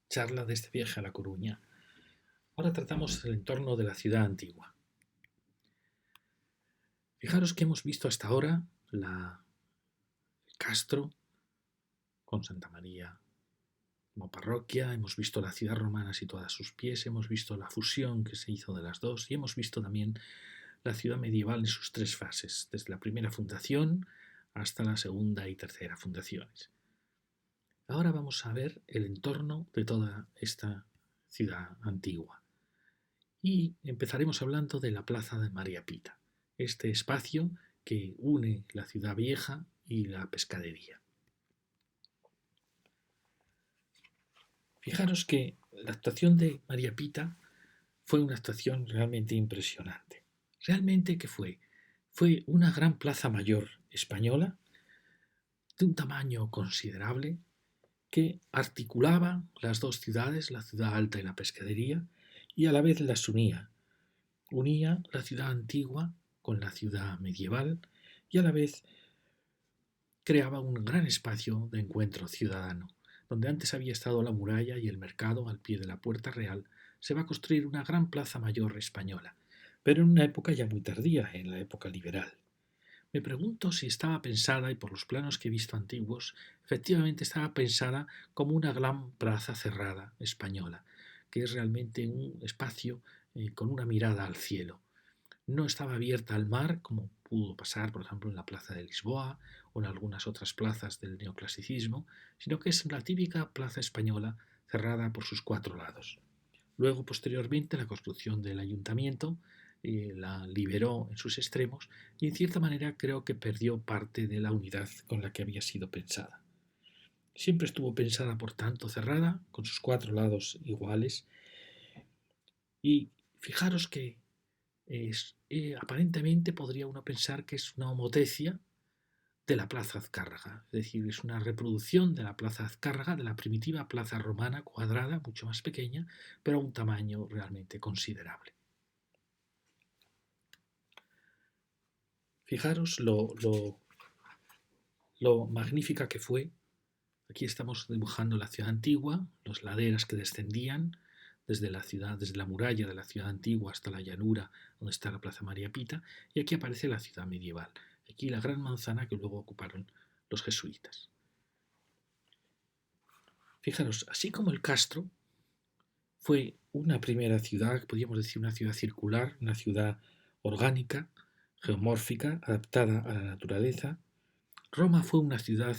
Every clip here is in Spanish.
charla de este viaje a La Coruña. Ahora tratamos el entorno de la ciudad antigua. Fijaros que hemos visto hasta ahora el Castro con Santa María como parroquia, hemos visto la ciudad romana situada a sus pies, hemos visto la fusión que se hizo de las dos y hemos visto también la ciudad medieval en sus tres fases, desde la primera fundación hasta la segunda y tercera fundaciones. Ahora vamos a ver el entorno de toda esta ciudad antigua. Y empezaremos hablando de la Plaza de María Pita, este espacio que une la ciudad vieja y la pescadería. Fijaros que la actuación de María Pita fue una actuación realmente impresionante. ¿Realmente qué fue? Fue una gran plaza mayor española de un tamaño considerable que articulaba las dos ciudades, la ciudad alta y la pescadería, y a la vez las unía. Unía la ciudad antigua con la ciudad medieval y a la vez creaba un gran espacio de encuentro ciudadano. Donde antes había estado la muralla y el mercado al pie de la Puerta Real, se va a construir una gran plaza mayor española, pero en una época ya muy tardía, en la época liberal. Me pregunto si estaba pensada, y por los planos que he visto antiguos, efectivamente estaba pensada como una gran plaza cerrada española, que es realmente un espacio con una mirada al cielo. No estaba abierta al mar, como pudo pasar, por ejemplo, en la Plaza de Lisboa o en algunas otras plazas del neoclasicismo, sino que es la típica plaza española cerrada por sus cuatro lados. Luego, posteriormente, la construcción del ayuntamiento la liberó en sus extremos y, en cierta manera, creo que perdió parte de la unidad con la que había sido pensada. Siempre estuvo pensada, por tanto, cerrada, con sus cuatro lados iguales, y fijaros que aparentemente podría uno pensar que es una homotecia de la Plaza Azcárraga, es decir, es una reproducción de la Plaza Azcárraga, de la primitiva plaza romana cuadrada, mucho más pequeña, pero a un tamaño realmente considerable. Fijaros lo magnífica que fue. Aquí estamos dibujando la ciudad antigua, las laderas que descendían desde la ciudad, desde la muralla de la ciudad antigua hasta la llanura donde está la Plaza María Pita, y aquí aparece la ciudad medieval. Aquí la gran manzana que luego ocuparon los jesuitas. Fijaros, así como el Castro fue una primera ciudad, podríamos decir una ciudad circular, una ciudad orgánica, geomórfica, adaptada a la naturaleza, Roma fue una ciudad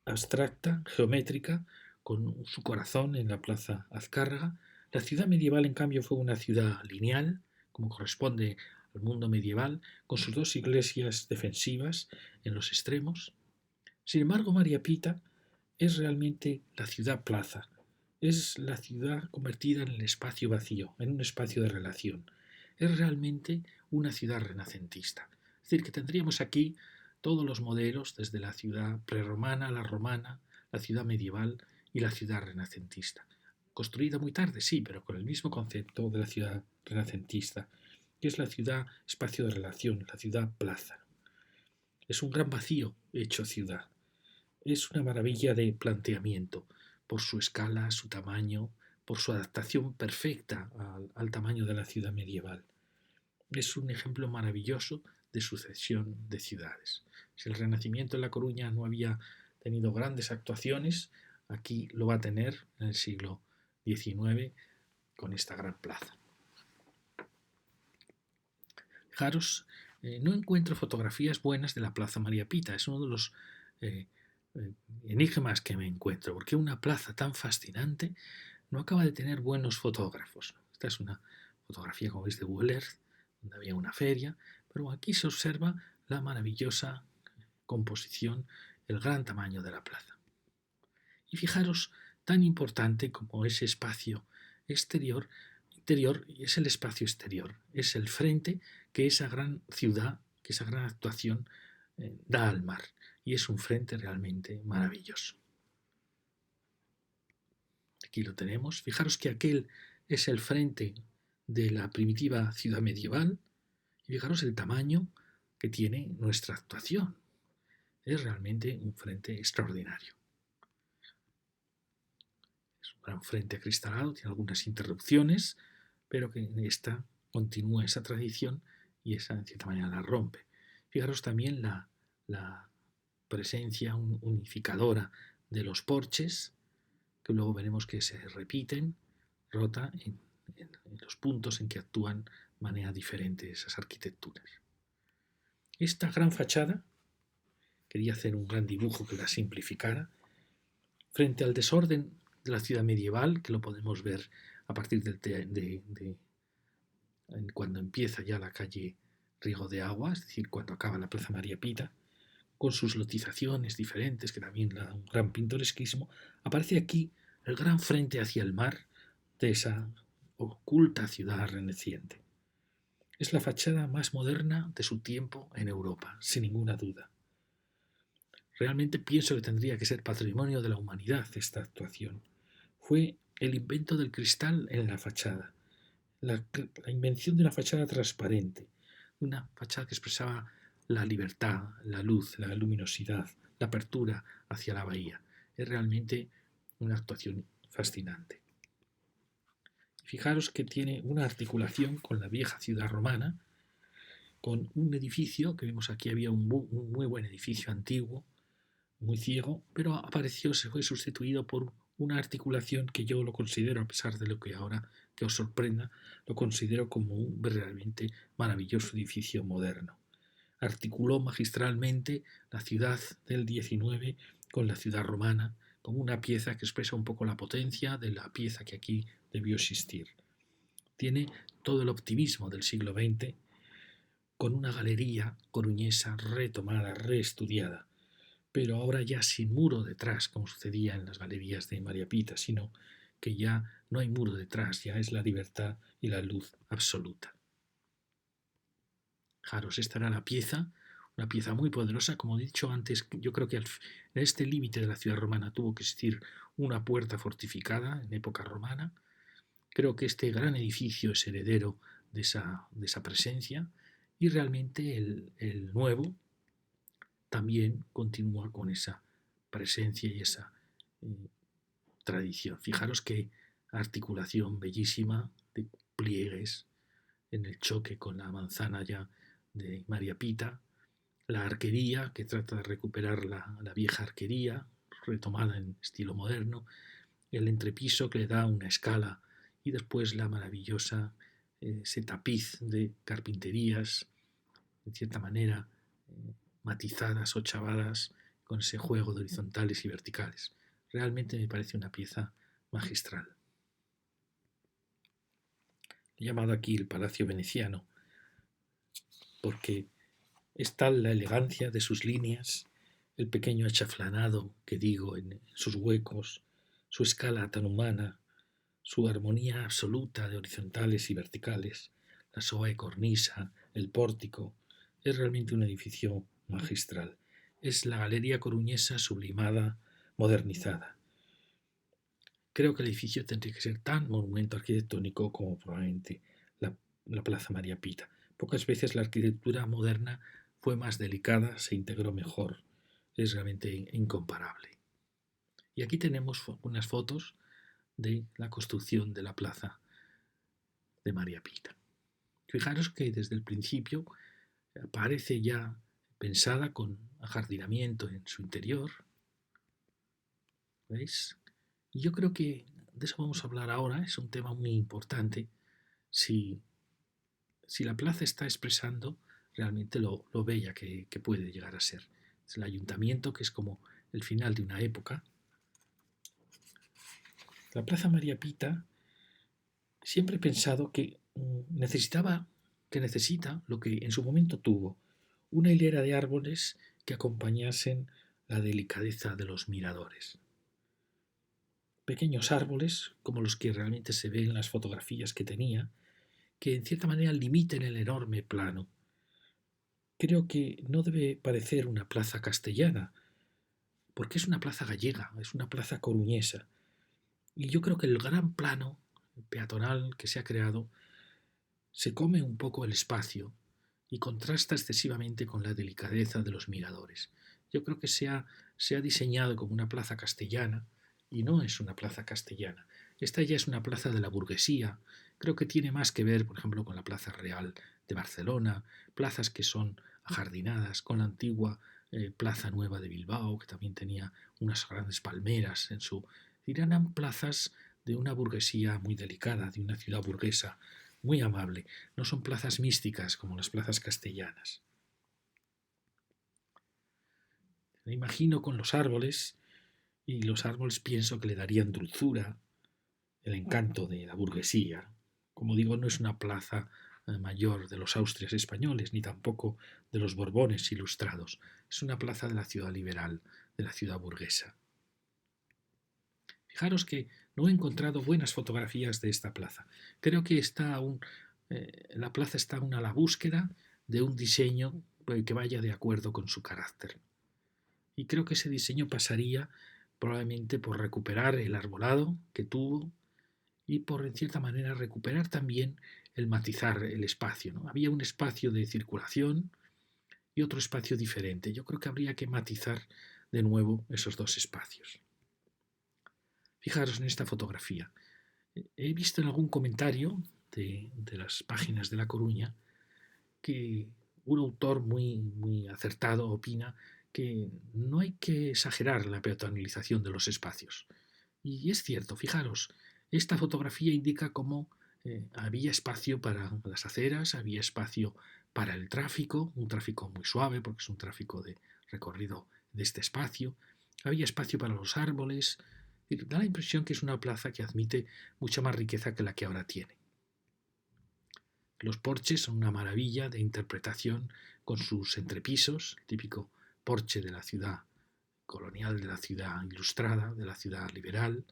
abstracta, geométrica, con su corazón en la plaza Azcárraga. La ciudad medieval, en cambio, fue una ciudad lineal, como corresponde al mundo medieval, con sus dos iglesias defensivas en los extremos. Sin embargo, María Pita es realmente la ciudad plaza, es la ciudad convertida en el espacio vacío, en un espacio de relación. Es realmente una ciudad renacentista. Es decir, que tendríamos aquí todos los modelos, desde la ciudad prerromana, la romana, la ciudad medieval y la ciudad renacentista. Construida muy tarde, sí, pero con el mismo concepto de la ciudad renacentista, que es la ciudad espacio de relación, la ciudad plaza. Es un gran vacío hecho ciudad. Es una maravilla de planteamiento, por su escala, su tamaño, por su adaptación perfecta al tamaño de la ciudad medieval. Es un ejemplo maravilloso de sucesión de ciudades. Si el Renacimiento en La Coruña no había tenido grandes actuaciones, aquí lo va a tener en el siglo XIX con esta gran plaza. Fijaros, no encuentro fotografías buenas de la Plaza María Pita. Es uno de los enigmas que me encuentro, porque una plaza tan fascinante no acaba de tener buenos fotógrafos. Esta es una fotografía, como veis, de Google Earth, donde había una feria, pero aquí se observa la maravillosa composición, el gran tamaño de la plaza. Y fijaros, tan importante como ese espacio exterior, interior es el espacio exterior, es el frente que esa gran ciudad, que esa gran actuación da al mar, y es un frente realmente maravilloso. Aquí lo tenemos. Fijaros que aquel es el frente de la primitiva ciudad medieval, y fijaros el tamaño que tiene nuestra actuación. Es realmente un frente extraordinario. gran frente acristalado, tiene algunas interrupciones, pero que en esta continúa esa tradición y esa en cierta manera la rompe. Fijaros también la presencia unificadora de los porches, que luego veremos que se repiten, rota en los puntos en que actúan de manera diferente esas arquitecturas. Esta gran fachada, quería hacer un gran dibujo que la simplificara, frente al desorden de la ciudad medieval, que lo podemos ver a partir cuando empieza ya la calle Riego de Agua, es decir, cuando acaba la Plaza María Pita, con sus lotizaciones diferentes, que también le da un gran pintoresquismo, aparece aquí el gran frente hacia el mar de esa oculta ciudad reneciente. Es la fachada más moderna de su tiempo en Europa, sin ninguna duda. Realmente pienso que tendría que ser patrimonio de la humanidad esta actuación. Fue el invento del cristal en la fachada, la invención de una fachada transparente, una fachada que expresaba la libertad, la luz, la luminosidad, la apertura hacia la bahía. Es realmente una actuación fascinante. Fijaros que tiene una articulación con la vieja ciudad romana, con un edificio, que vemos aquí había un muy buen edificio antiguo, muy ciego, pero apareció, se fue sustituido por una articulación que yo lo considero, a pesar de lo que ahora que os sorprenda, lo considero como un verdaderamente maravilloso edificio moderno. Articuló magistralmente la ciudad del XIX con la ciudad romana, como una pieza que expresa un poco la potencia de la pieza que aquí debió existir. Tiene todo el optimismo del siglo XX, con una galería coruñesa retomada, reestudiada, pero ahora ya sin muro detrás, como sucedía en las galerías de María Pita, sino que ya no hay muro detrás, ya es la libertad y la luz absoluta. Fijaros, esta era la pieza, una pieza muy poderosa, como he dicho antes, yo creo que en este límite de la ciudad romana tuvo que existir una puerta fortificada en época romana. Creo que este gran edificio es heredero de esa presencia y realmente el nuevo también continúa con esa presencia y esa tradición. Fijaros qué articulación bellísima de pliegues en el choque con la manzana ya de María Pita, la arquería que trata de recuperar la vieja arquería retomada en estilo moderno, el entrepiso que le da una escala y después la maravillosa ese tapiz de carpinterías, de cierta manera matizadas o chavadas con ese juego de horizontales y verticales. Realmente me parece una pieza magistral. He llamado aquí el Palacio Veneciano porque es tal la elegancia de sus líneas, el pequeño achaflanado que digo en sus huecos, su escala tan humana, su armonía absoluta de horizontales y verticales, la suave cornisa, el pórtico, es realmente un edificio magistral. Es la Galería Coruñesa sublimada, modernizada. Creo que el edificio tendría que ser tan monumento arquitectónico como probablemente la Plaza María Pita. Pocas veces la arquitectura moderna fue más delicada, se integró mejor. Es realmente incomparable. Y aquí tenemos unas fotos de la construcción de la Plaza de María Pita. Fijaros que desde el principio aparece ya pensada con ajardinamiento en su interior. ¿Veis? Y yo creo que de eso vamos a hablar ahora, es un tema muy importante. Si la plaza está expresando realmente lo bella que puede llegar a ser. Es el ayuntamiento, que es como el final de una época. La Plaza María Pita siempre he pensado que necesita lo que en su momento tuvo, una hilera de árboles que acompañasen la delicadeza de los miradores. Pequeños árboles, como los que realmente se ven en las fotografías que tenía, que en cierta manera limiten el enorme plano. Creo que no debe parecer una plaza castellana, porque es una plaza gallega, es una plaza coruñesa. Y yo creo que el gran plano peatonal que se ha creado se come un poco el espacio y contrasta excesivamente con la delicadeza de los miradores. Yo creo que se ha diseñado como una plaza castellana y no es una plaza castellana. Esta ya es una plaza de la burguesía. Creo que tiene más que ver, por ejemplo, con la Plaza Real de Barcelona, plazas que son ajardinadas, con la antigua Plaza Nueva de Bilbao, que también tenía unas grandes palmeras en su... Eran plazas de una burguesía muy delicada, de una ciudad burguesa muy amable. No son plazas místicas como las plazas castellanas. Me imagino con los árboles, y los árboles pienso que le darían dulzura, el encanto de la burguesía. Como digo, no es una plaza mayor de los Austrias españoles, ni tampoco de los Borbones ilustrados. Es una plaza de la ciudad liberal, de la ciudad burguesa. Fijaros que no he encontrado buenas fotografías de esta plaza. Creo que la plaza está aún a la búsqueda de un diseño que vaya de acuerdo con su carácter. Y creo que ese diseño pasaría probablemente por recuperar el arbolado que tuvo y por, en cierta manera, recuperar también el matizar el espacio, ¿no? Había un espacio de circulación y otro espacio diferente. Yo creo que habría que matizar de nuevo esos dos espacios. Fijaros en esta fotografía. He visto en algún comentario de las páginas de La Coruña que un autor muy acertado opina que no hay que exagerar la peatonalización de los espacios. Y es cierto, fijaros, esta fotografía indica cómo había espacio para las aceras, había espacio para el tráfico, un tráfico muy suave porque es un tráfico de recorrido de este espacio, había espacio para los árboles, y da la impresión que es una plaza que admite mucha más riqueza que la que ahora tiene. Los porches son una maravilla de interpretación con sus entrepisos, típico porche de la ciudad colonial, de la ciudad ilustrada, de la ciudad liberal.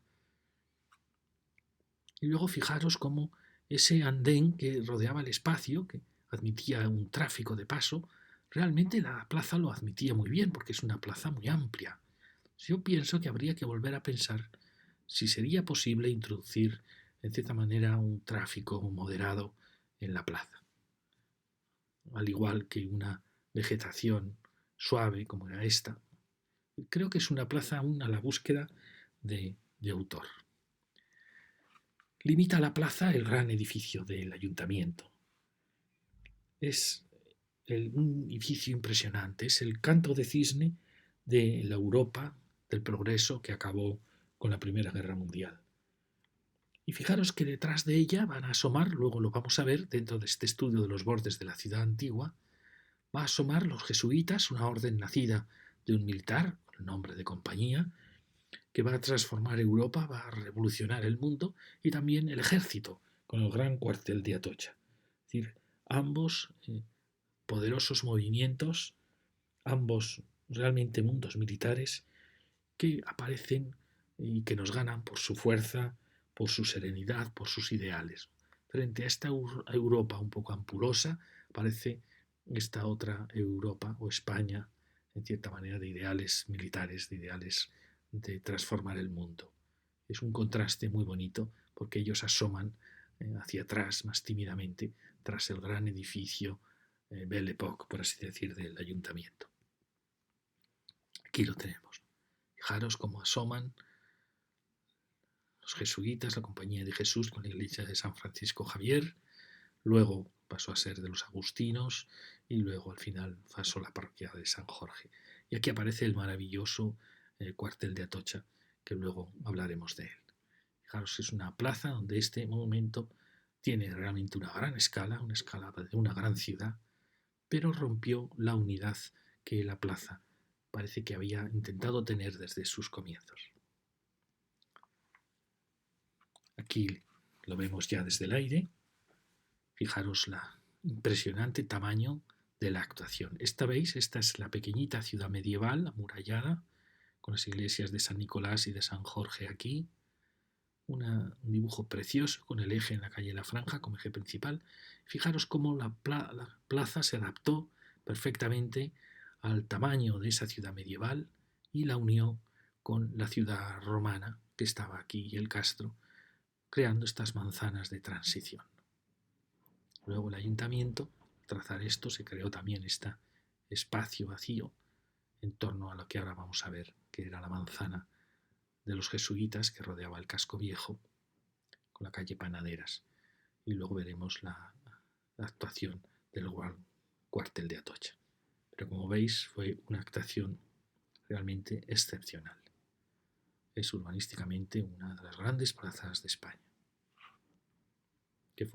Y luego fijaros cómo ese andén que rodeaba el espacio, que admitía un tráfico de paso, realmente la plaza lo admitía muy bien porque es una plaza muy amplia. Yo pienso que habría que volver a pensar si sería posible introducir, en cierta manera, un tráfico moderado en la plaza. Al igual que una vegetación suave como era esta. Creo que es una plaza aún a la búsqueda de autor. Limita la plaza el gran edificio del ayuntamiento. Es un edificio impresionante, es el canto de cisne de la Europa del progreso que acabó con la Primera Guerra Mundial. Y fijaros que detrás de ella van a asomar, luego lo vamos a ver dentro de este estudio de los bordes de la ciudad antigua, va a asomar los jesuitas, una orden nacida de un militar, con el nombre de compañía, que va a transformar Europa, va a revolucionar el mundo, y también el ejército, con el gran cuartel de Atocha. Es decir, ambos poderosos movimientos, ambos realmente mundos militares, que aparecen y que nos ganan por su fuerza, por su serenidad, por sus ideales. Frente a esta Europa un poco ampulosa, aparece esta otra Europa o España, en cierta manera, de ideales militares, de ideales de transformar el mundo. Es un contraste muy bonito porque ellos asoman hacia atrás más tímidamente tras el gran edificio Belle Époque, por así decir, del ayuntamiento. Aquí lo tenemos. Fijaros cómo asoman los jesuitas, la Compañía de Jesús con la iglesia de San Francisco Javier, luego pasó a ser de los agustinos y luego al final pasó la parroquia de San Jorge. Y aquí aparece el maravilloso cuartel de Atocha, que luego hablaremos de él. Fijaros, es una plaza donde este monumento tiene realmente una gran escala, una escala de una gran ciudad, pero rompió la unidad que la plaza parece que había intentado tener desde sus comienzos. Aquí lo vemos ya desde el aire. Fijaros la impresionante tamaño de la actuación. ¿Veis? Esta es la pequeñita ciudad medieval amurallada, con las iglesias de San Nicolás y de San Jorge aquí. Un dibujo precioso con el eje en la calle La Franja como eje principal. Fijaros cómo la plaza se adaptó perfectamente al tamaño de esa ciudad medieval y la unió con la ciudad romana que estaba aquí y el castro, creando estas manzanas de transición. Luego el ayuntamiento, al trazar esto, se creó también este espacio vacío en torno a lo que ahora vamos a ver, que era la manzana de los jesuitas que rodeaba el casco viejo, con la calle Panaderas. Y luego veremos la actuación del cuartel de Atocha. Pero como veis, fue una actuación realmente excepcional. Es urbanísticamente una de las grandes plazas de España, que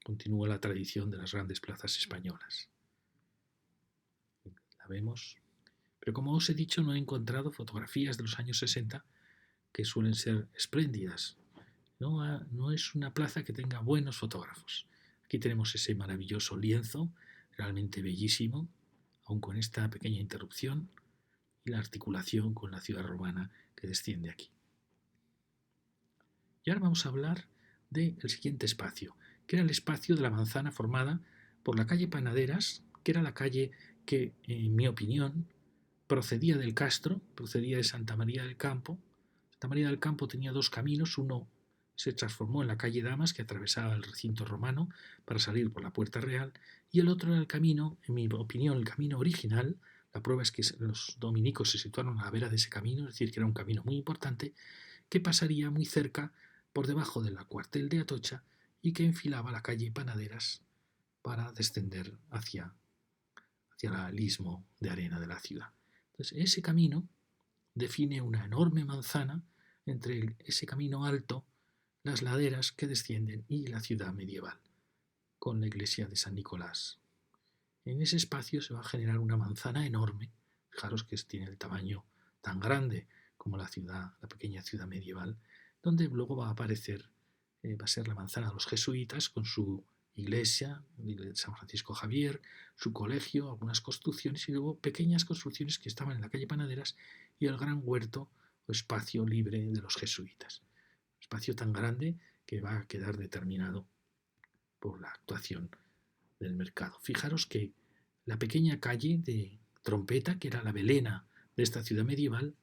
continúa la tradición de las grandes plazas españolas. La vemos. Pero como os he dicho, no he encontrado fotografías de los años 60 que suelen ser espléndidas. No es una plaza que tenga buenos fotógrafos. Aquí tenemos ese maravilloso lienzo, realmente bellísimo, aun con esta pequeña interrupción, y la articulación con la ciudad romana que desciende aquí. Y ahora vamos a hablar del siguiente espacio, que era el espacio de la manzana formada por la calle Panaderas, que era la calle que, en mi opinión, procedía del Castro, procedía de Santa María del Campo. Santa María del Campo tenía dos caminos, uno se transformó en la calle Damas, que atravesaba el recinto romano para salir por la Puerta Real, y el otro era el camino, en mi opinión, el camino original. La prueba es que los dominicos se situaron a la vera de ese camino, es decir, que era un camino muy importante, que pasaría muy cerca, por debajo del cuartel de Atocha, y que enfilaba la calle Panaderas para descender hacia el istmo de arena de la ciudad. Entonces, ese camino define una enorme manzana entre ese camino alto, las laderas que descienden y la ciudad medieval, con la iglesia de San Nicolás. En ese espacio se va a generar una manzana enorme. Fijaros que tiene el tamaño tan grande como la pequeña ciudad medieval, donde luego va a aparecer, va a ser la manzana de los jesuitas con su iglesia de San Francisco Javier, su colegio, algunas construcciones y luego pequeñas construcciones que estaban en la calle Panaderas y el gran huerto o espacio libre de los jesuitas. Espacio tan grande que va a quedar determinado por la actuación del mercado. Fijaros que la pequeña calle de Trompeta, que era la velena de esta ciudad medieval,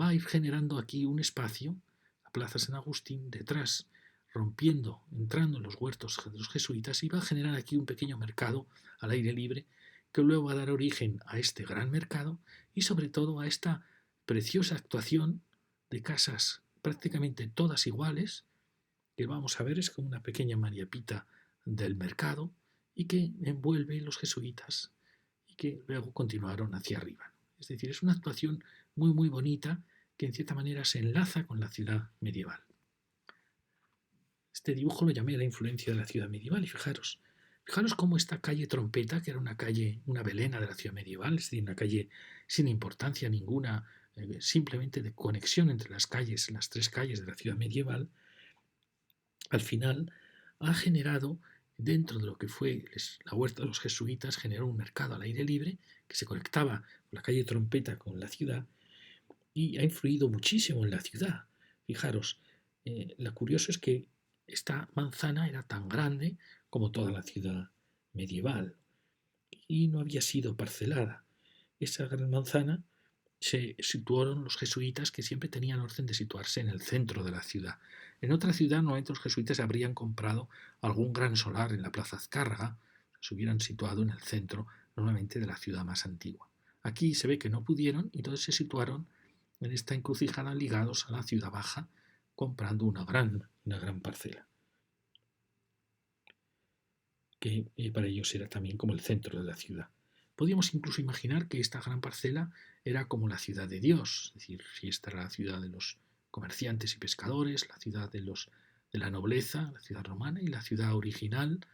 va a ir generando aquí un espacio, la Plaza San Agustín, detrás, entrando en los huertos de los jesuitas, y va a generar aquí un pequeño mercado al aire libre, que luego va a dar origen a este gran mercado y sobre todo a esta preciosa actuación de casas prácticamente todas iguales, que vamos a ver es como una pequeña María Pita del mercado, y que envuelve los jesuitas y que luego continuaron hacia arriba. Es decir, es una actuación muy muy bonita que en cierta manera se enlaza con la ciudad medieval. Este dibujo lo llamé la influencia de la ciudad medieval y fijaros cómo esta calle Trompeta, que era una calle, una velena de la ciudad medieval, es decir, una calle sin importancia ninguna, simplemente de conexión entre las tres calles de la ciudad medieval, al final ha generado, dentro de lo que fue la huerta de los jesuitas, generó un mercado al aire libre que se conectaba con la calle Trompeta con la ciudad y ha influido muchísimo en la ciudad. Fijaros, lo curioso es que esta manzana era tan grande como toda la ciudad medieval y no había sido parcelada. Esa gran manzana se situaron los jesuitas, que siempre tenían orden de situarse en el centro de la ciudad. En otra ciudad, normalmente los jesuitas habrían comprado algún gran solar en la Plaza Azcárraga, se hubieran situado en el centro, normalmente de la ciudad más antigua. Aquí se ve que no pudieron y entonces se situaron en esta encrucijada ligados a la ciudad baja, comprando una gran parcela, que para ellos era también como el centro de la ciudad. Podíamos incluso imaginar que esta gran parcela era como la ciudad de Dios, es decir, si esta era la ciudad de los comerciantes y pescadores, la ciudad de la nobleza, la ciudad romana, y la ciudad original,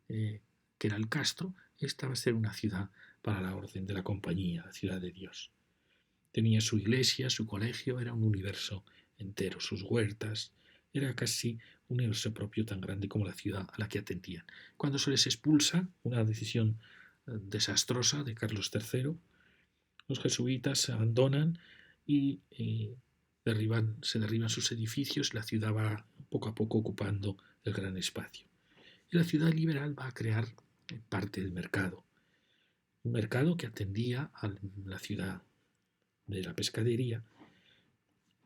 que era el Castro, esta va a ser una ciudad para la orden de la compañía, la ciudad de Dios. Tenía su iglesia, su colegio, era un universo entero, sus huertas, era casi un universo propio tan grande como la ciudad a la que atendían. Cuando se les expulsa, una decisión desastrosa de Carlos III, los jesuitas se abandonan y se derriban sus edificios y la ciudad va poco a poco ocupando el gran espacio. Y la ciudad liberal va a crear parte del mercado, un mercado que atendía a la ciudad de la pescadería,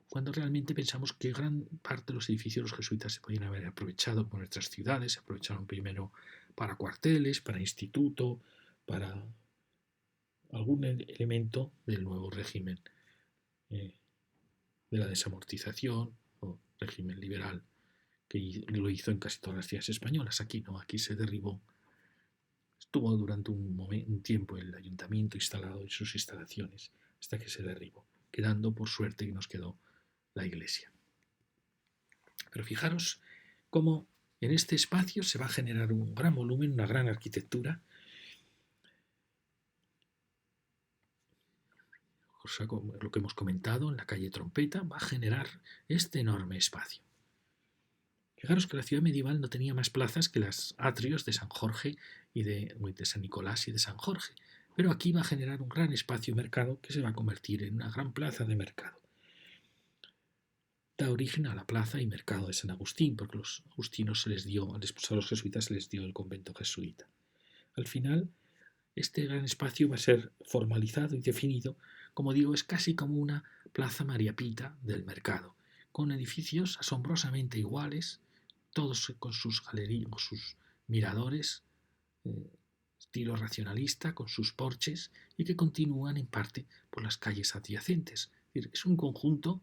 cuando realmente pensamos que gran parte de los edificios de los jesuitas se podían haber aprovechado por nuestras ciudades. Se aprovecharon primero para cuarteles, para instituto, para algún elemento del nuevo régimen de la desamortización o régimen liberal, que lo hizo en casi todas las ciudades españolas. Aquí no, aquí se derribó. Estuvo durante un tiempo el ayuntamiento instalado en sus instalaciones hasta que se derribó, quedando por suerte que nos quedó la iglesia. Pero fijaros cómo en este espacio se va a generar un gran volumen, una gran arquitectura. O sea, lo que hemos comentado en la calle Trompeta va a generar este enorme espacio. Fijaros que la ciudad medieval no tenía más plazas que los atrios de San Jorge y de San Nicolás y de San Jorge, pero aquí va a generar un gran espacio mercado que se va a convertir en una gran plaza de mercado. Da origen a la plaza y mercado de San Agustín, porque a los agustinos se les dio, a los jesuitas se les dio el convento jesuita. Al final, este gran espacio va a ser formalizado y definido, como digo, es casi como una plaza María Pita del mercado, con edificios asombrosamente iguales, todos con sus galerías, con sus miradores, estilo racionalista, con sus porches, y que continúan en parte por las calles adyacentes. Es un conjunto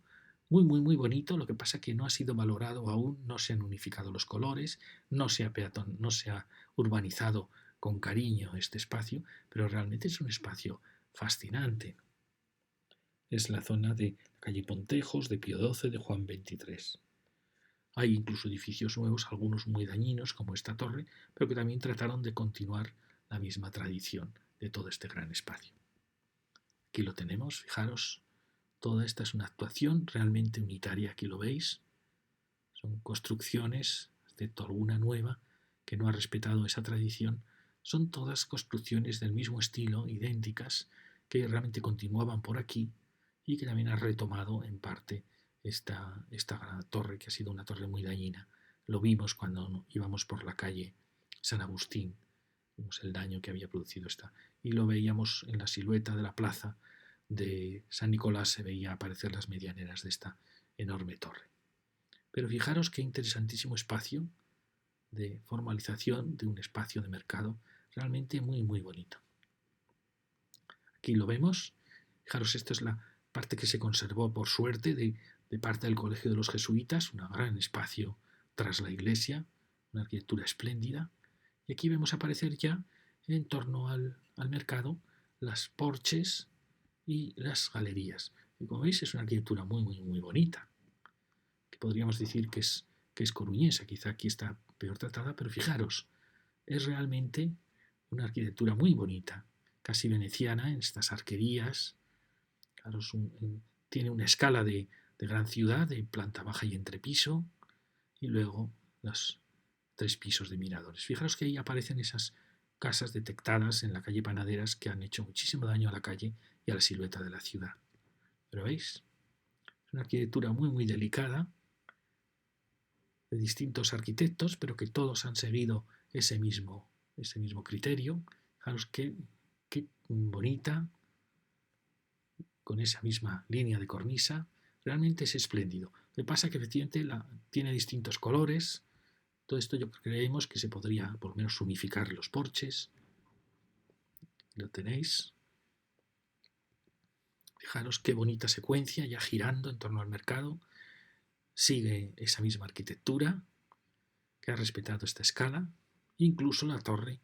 muy bonito, lo que pasa es que no ha sido valorado aún, no se han unificado los colores, no se ha urbanizado con cariño este espacio, pero realmente es un espacio fascinante. Es la zona de la calle Pontejos, de Pío XII, de Juan XXIII. Hay incluso edificios nuevos, algunos muy dañinos, como esta torre, pero que también trataron de continuar la misma tradición de todo este gran espacio. Aquí lo tenemos, fijaros, toda esta es una actuación realmente unitaria, aquí lo veis. Son construcciones, excepto alguna nueva, que no ha respetado esa tradición, son todas construcciones del mismo estilo, idénticas, que realmente continuaban por aquí y que también ha retomado en parte esta torre, que ha sido una torre muy dañina. Lo vimos cuando íbamos por la calle San Agustín, vimos el daño que había producido esta. Y lo veíamos en la silueta de la plaza de San Nicolás, se veía aparecer las medianeras de esta enorme torre. Pero fijaros qué interesantísimo espacio de formalización de un espacio de mercado realmente muy bonito. Aquí lo vemos. Fijaros, esta es la parte que se conservó por suerte de parte del Colegio de los Jesuitas, un gran espacio tras la iglesia, una arquitectura espléndida. Y aquí vemos aparecer ya en torno al mercado las porches y las galerías. Y como veis es una arquitectura muy bonita, que podríamos decir que es coruñesa, quizá aquí está peor tratada, pero fijaros, es realmente una arquitectura muy bonita, casi veneciana en estas arquerías. Claro, tiene una escala de gran ciudad, de planta baja y entrepiso, y luego los 3 pisos de miradores. Fijaros que ahí aparecen esas casas detectadas en la calle Panaderas que han hecho muchísimo daño a la calle y a la silueta de la ciudad. ¿Pero veis? Es una arquitectura muy delicada, de distintos arquitectos, pero que todos han seguido ese mismo criterio. Fijaros qué bonita, con esa misma línea de cornisa, realmente es espléndido. Lo que pasa es que efectivamente tiene distintos colores. Todo esto yo creemos que se podría por lo menos unificar los porches. Lo tenéis. Fijaros qué bonita secuencia, ya girando en torno al mercado. Sigue esa misma arquitectura que ha respetado esta escala. Incluso la torre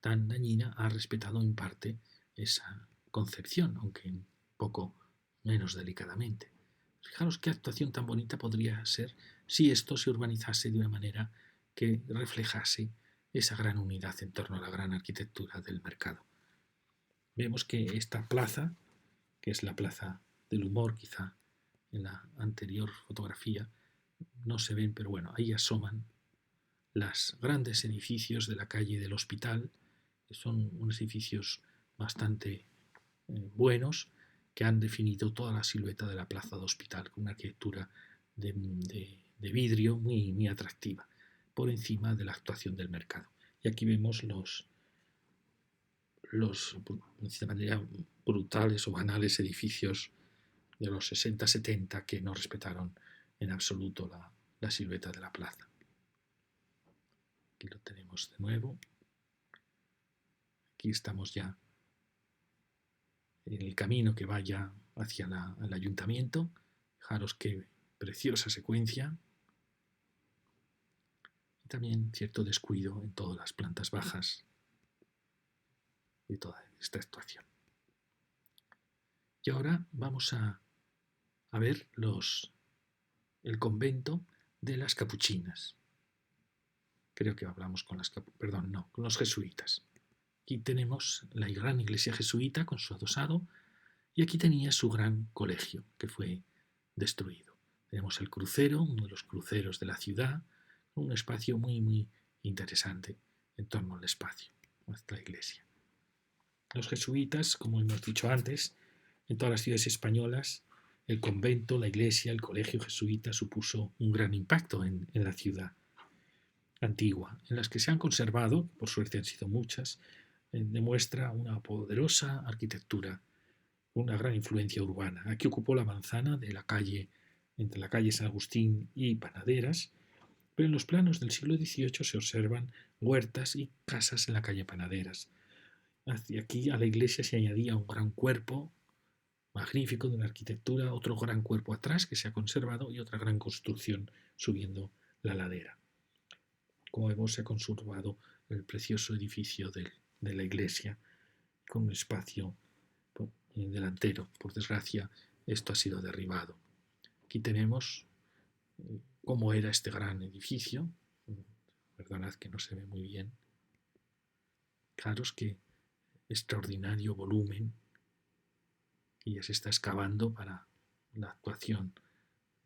tan dañina ha respetado en parte esa concepción, aunque un poco menos delicadamente. Fijaros qué actuación tan bonita podría ser si esto se urbanizase de una manera que reflejase esa gran unidad en torno a la gran arquitectura del mercado. Vemos que esta plaza, que es la plaza del humor quizá en la anterior fotografía, no se ven, pero bueno, ahí asoman los grandes edificios de la calle del Hospital, que son unos edificios bastante buenos, que han definido toda la silueta de la plaza de Hospital, con una arquitectura de vidrio muy atractiva, por encima de la actuación del mercado. Y aquí vemos los de manera brutales o banales edificios de los 60-70 que no respetaron en absoluto la silueta de la plaza. Aquí lo tenemos de nuevo. Aquí estamos ya en el camino que vaya hacia el ayuntamiento. Fijaros qué preciosa secuencia. Y también cierto descuido en todas las plantas bajas de toda esta actuación. Y ahora vamos a ver el convento de las capuchinas. Creo que hablamos con con los jesuitas. Aquí tenemos la gran iglesia jesuita con su adosado y aquí tenía su gran colegio que fue destruido. Tenemos el crucero, uno de los cruceros de la ciudad, un espacio muy interesante en torno al espacio, nuestra iglesia. Los jesuitas, como hemos dicho antes, en todas las ciudades españolas, el convento, la iglesia, el colegio jesuita supuso un gran impacto en la ciudad antigua, en las que se han conservado, por suerte han sido muchas, demuestra una poderosa arquitectura, una gran influencia urbana. Aquí ocupó la manzana de la calle, entre la calle San Agustín y Panaderas, pero en los planos del siglo XVIII se observan huertas y casas en la calle Panaderas. Hacia aquí a la iglesia se añadía un gran cuerpo magnífico de una arquitectura, otro gran cuerpo atrás que se ha conservado y otra gran construcción subiendo la ladera. Como vemos, se ha conservado el precioso edificio de la iglesia con un espacio delantero. Por desgracia, esto ha sido derribado. Aquí tenemos cómo era este gran edificio. Perdonad que no se ve muy bien. Fijaros que extraordinario volumen y ya se está excavando para la actuación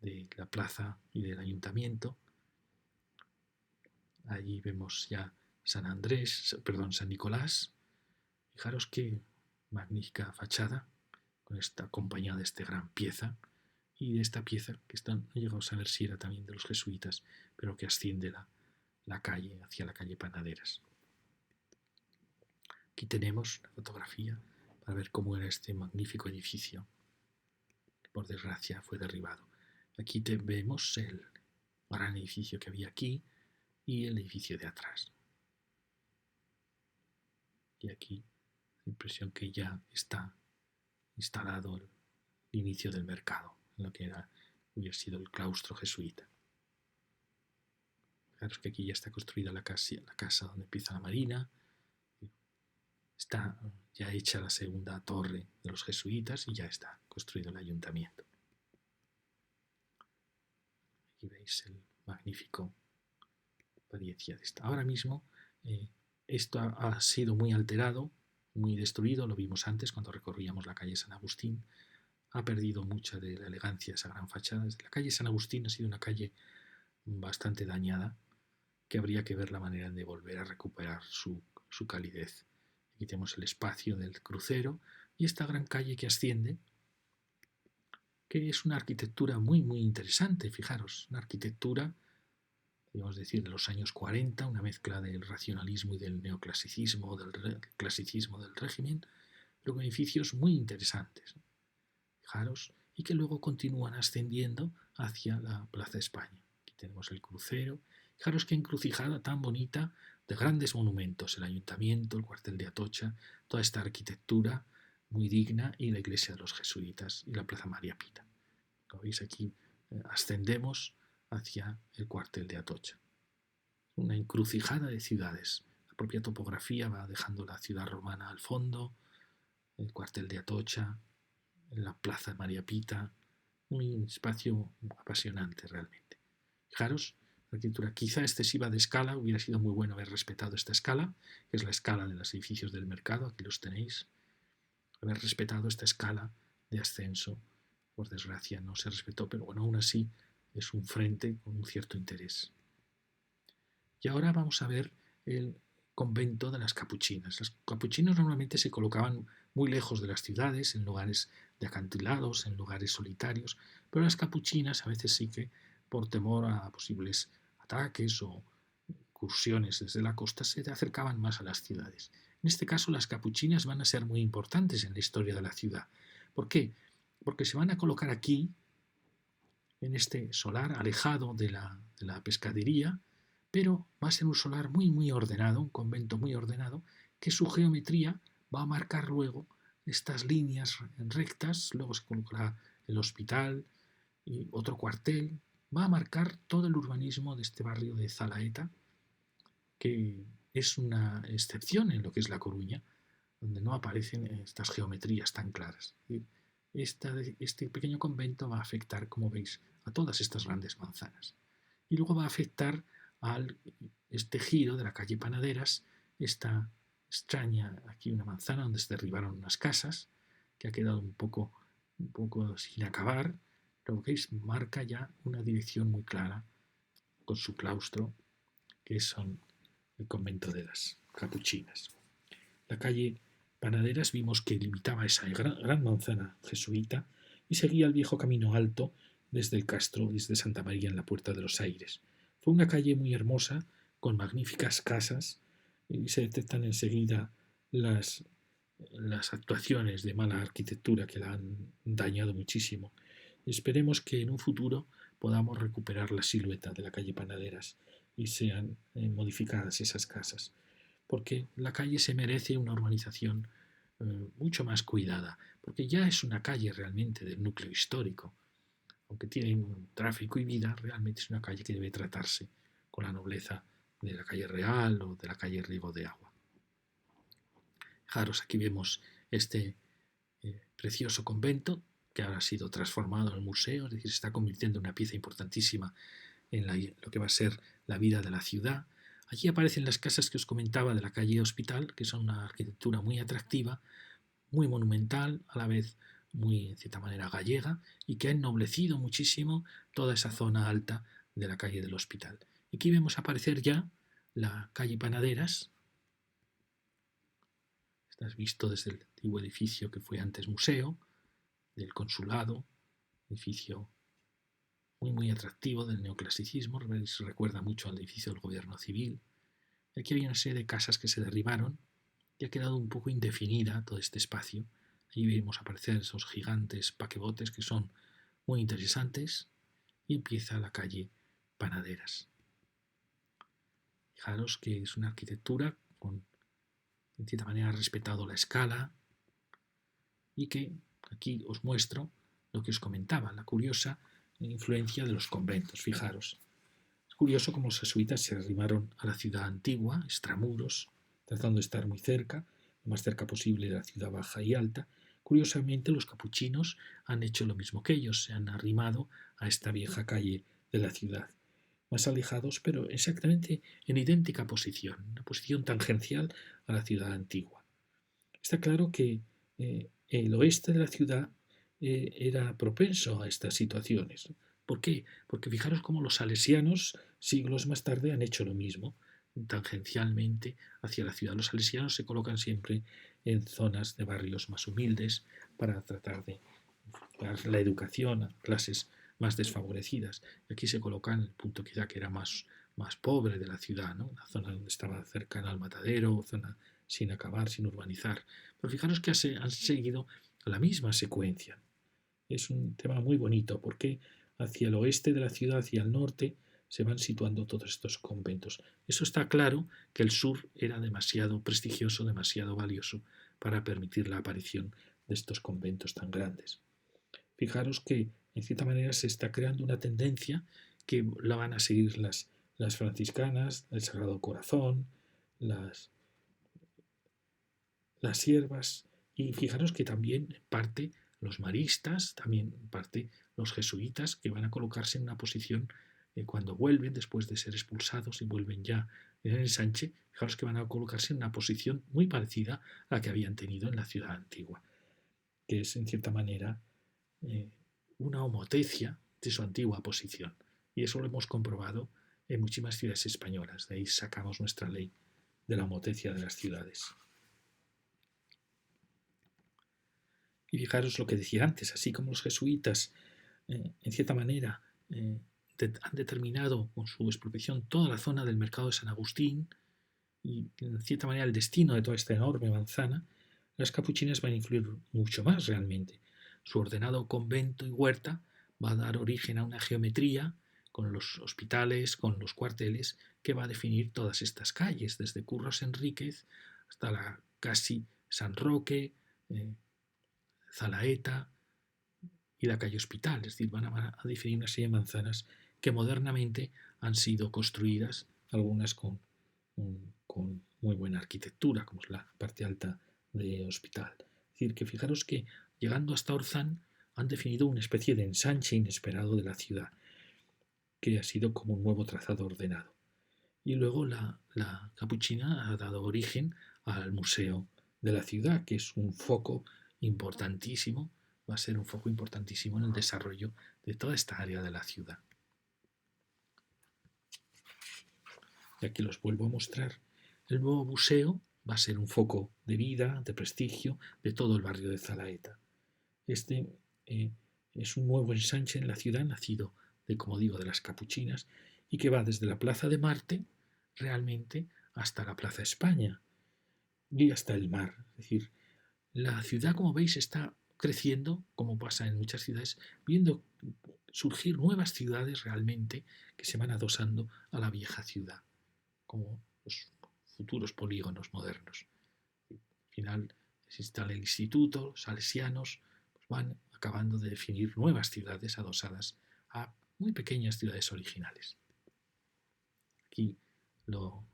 de la plaza y del ayuntamiento. Allí vemos ya San Nicolás. Fijaros qué magnífica fachada con esta acompañada de esta gran pieza y de esta pieza que no llegamos a saber si era también de los jesuitas, pero que asciende la calle hacia la calle Panaderas. Aquí tenemos la fotografía para ver cómo era este magnífico edificio que por desgracia fue derribado. Aquí vemos el gran edificio que había aquí y el edificio de atrás. Y aquí la impresión que ya está instalado el inicio del mercado, en lo que hubiera sido el claustro jesuita. Fijaros que aquí ya está construida la casa donde empieza la marina. Está ya hecha la segunda torre de los jesuitas y ya está construido el ayuntamiento. Aquí veis el magnífico apariencia de esta. Ahora mismo esto ha sido muy alterado, muy destruido, lo vimos antes cuando recorríamos la calle San Agustín. Ha perdido mucha de la elegancia esa gran fachada. La calle San Agustín ha sido una calle bastante dañada, que habría que ver la manera de volver a recuperar su calidez. Aquí tenemos el espacio del crucero y esta gran calle que asciende, que es una arquitectura muy interesante, fijaros, una arquitectura, podríamos decir, de los años 40, una mezcla del racionalismo y del neoclasicismo, del clasicismo del régimen, pero con edificios muy interesantes. Fijaros, y que luego continúan ascendiendo hacia la Plaza España. Aquí tenemos el crucero. Fijaros qué encrucijada tan bonita de grandes monumentos, el ayuntamiento, el cuartel de Atocha, toda esta arquitectura muy digna y la iglesia de los jesuitas y la Plaza María Pita. Como veis aquí ascendemos hacia el cuartel de Atocha. Una encrucijada de ciudades. La propia topografía va dejando la ciudad romana al fondo, el cuartel de Atocha, la Plaza María Pita, un espacio apasionante realmente. Fijaros, la arquitectura quizá excesiva de escala, hubiera sido muy bueno haber respetado esta escala, que es la escala de los edificios del mercado, aquí los tenéis, haber respetado esta escala de ascenso. Por desgracia no se respetó, pero bueno, aún así es un frente con un cierto interés. Y ahora vamos a ver el convento de las capuchinas. Los capuchinos normalmente se colocaban muy lejos de las ciudades, en lugares de acantilados, en lugares solitarios, pero las capuchinas a veces sí que, por temor a posibles ataques o incursiones desde la costa, se acercaban más a las ciudades. En este caso, las capuchinas van a ser muy importantes en la historia de la ciudad. ¿Por qué? Porque se van a colocar aquí, en este solar alejado de la pescadería, pero va a ser un solar muy ordenado, un convento muy ordenado, que su geometría va a marcar luego estas líneas rectas, luego se colocará el hospital, y otro cuartel, va a marcar todo el urbanismo de este barrio de Zalaeta, que es una excepción en lo que es La Coruña, donde no aparecen estas geometrías tan claras. Y este pequeño convento va a afectar, como veis, a todas estas grandes manzanas. Y luego va a afectar a este giro de la calle Panaderas, esta extraña, aquí una manzana donde se derribaron unas casas, que ha quedado un poco sin acabar. Lo que veis marca ya una dirección muy clara con su claustro, que son el convento de las capuchinas. La calle Panaderas vimos que limitaba esa gran manzana jesuita y seguía el viejo camino alto desde el Castro, desde Santa María en la Puerta de los Aires. Fue una calle muy hermosa, con magníficas casas, y se detectan enseguida las, las actuaciones de mala arquitectura que la han dañado muchísimo. Esperemos que en un futuro podamos recuperar la silueta de la calle Panaderas y sean modificadas esas casas, porque la calle se merece una urbanización mucho más cuidada, porque ya es una calle realmente del núcleo histórico, aunque tiene un tráfico y vida, realmente es una calle que debe tratarse con la nobleza de la calle Real o de la calle Riego de Agua. Fijaros, aquí vemos este precioso convento que ahora ha sido transformado en museo, es decir, se está convirtiendo en una pieza importantísima en lo que va a ser la vida de la ciudad. Allí aparecen las casas que os comentaba de la calle Hospital, que son una arquitectura muy atractiva, muy monumental, a la vez muy, en cierta manera, gallega, y que ha ennoblecido muchísimo toda esa zona alta de la calle del Hospital. Y aquí vemos aparecer ya la calle Panaderas. Estás visto desde el antiguo edificio que fue antes museo, del consulado, edificio muy atractivo del neoclasicismo, recuerda mucho al edificio del gobierno civil. Aquí había una serie de casas que se derribaron y ha quedado un poco indefinida todo este espacio. Ahí vemos aparecer esos gigantes paquebotes que son muy interesantes y empieza la calle Panaderas. Fijaros que es una arquitectura con, en cierta manera, ha respetado la escala y que aquí os muestro lo que os comentaba, la curiosa influencia de los conventos. Fijaros, es curioso cómo los jesuitas se arrimaron a la ciudad antigua, extramuros, tratando de estar muy cerca, lo más cerca posible de la ciudad baja y alta. Curiosamente, los capuchinos han hecho lo mismo que ellos, se han arrimado a esta vieja calle de la ciudad, más alejados, pero exactamente en idéntica posición, una posición tangencial a la ciudad antigua. Está claro que el oeste de la ciudad era propenso a estas situaciones. ¿Por qué? Porque fijaros cómo los salesianos siglos más tarde han hecho lo mismo, tangencialmente hacia la ciudad. Los salesianos se colocan siempre en zonas de barrios más humildes para tratar de dar la educación a clases más desfavorecidas. Y aquí se colocan en el punto quizá que era más pobre de la ciudad, ¿no? La zona donde estaba cercana al matadero, zona sin acabar, sin urbanizar. Pero fijaros que han seguido la misma secuencia. Es un tema muy bonito porque hacia el oeste de la ciudad, hacia el norte, se van situando todos estos conventos. Eso está claro que el sur era demasiado prestigioso, demasiado valioso para permitir la aparición de estos conventos tan grandes. Fijaros que, en cierta manera, se está creando una tendencia que la van a seguir las franciscanas, el Sagrado Corazón, las siervas, y fijaros que también en parte los maristas, también en parte los jesuitas, que van a colocarse en una posición cuando vuelven, después de ser expulsados y vuelven ya en el ensanche, fijaros que van a colocarse en una posición muy parecida a la que habían tenido en la ciudad antigua, que es en cierta manera eh, una homotecia de su antigua posición. Y eso lo hemos comprobado en muchísimas ciudades españolas. De ahí sacamos nuestra ley de la homotecia de las ciudades. Y fijaros lo que decía antes, así como los jesuitas, en cierta manera, han determinado con su expropiación toda la zona del mercado de San Agustín y, en cierta manera, el destino de toda esta enorme manzana, las capuchinas van a influir mucho más realmente. Su ordenado convento y huerta va a dar origen a una geometría con los hospitales, con los cuarteles, que va a definir todas estas calles, desde Curros Enríquez hasta la casi San Roque, Zalaeta, y la calle Hospital, es decir, van a definir una serie de manzanas que modernamente han sido construidas, algunas con muy buena arquitectura, como es la parte alta de Hospital. Es decir, que fijaros que llegando hasta Orzán han definido una especie de ensanche inesperado de la ciudad, que ha sido como un nuevo trazado ordenado. Y luego la Capuchina ha dado origen al Museo de la Ciudad, que es un foco importantísimo, va a ser un foco importantísimo en el desarrollo de toda esta área de la ciudad. Y aquí los vuelvo a mostrar. El nuevo museo va a ser un foco de vida, de prestigio, de todo el barrio de Zalaeta. Este es un nuevo ensanche en la ciudad, nacido de, como digo, de las Capuchinas, y que va desde la Plaza de Marte, realmente, hasta la Plaza España y hasta el mar. Es decir, la ciudad, como veis, está creciendo, como pasa en muchas ciudades, viendo surgir nuevas ciudades realmente que se van adosando a la vieja ciudad, como los futuros polígonos modernos. Al final se instala el instituto, los salesianos pues van acabando de definir nuevas ciudades adosadas a muy pequeñas ciudades originales. Aquí lo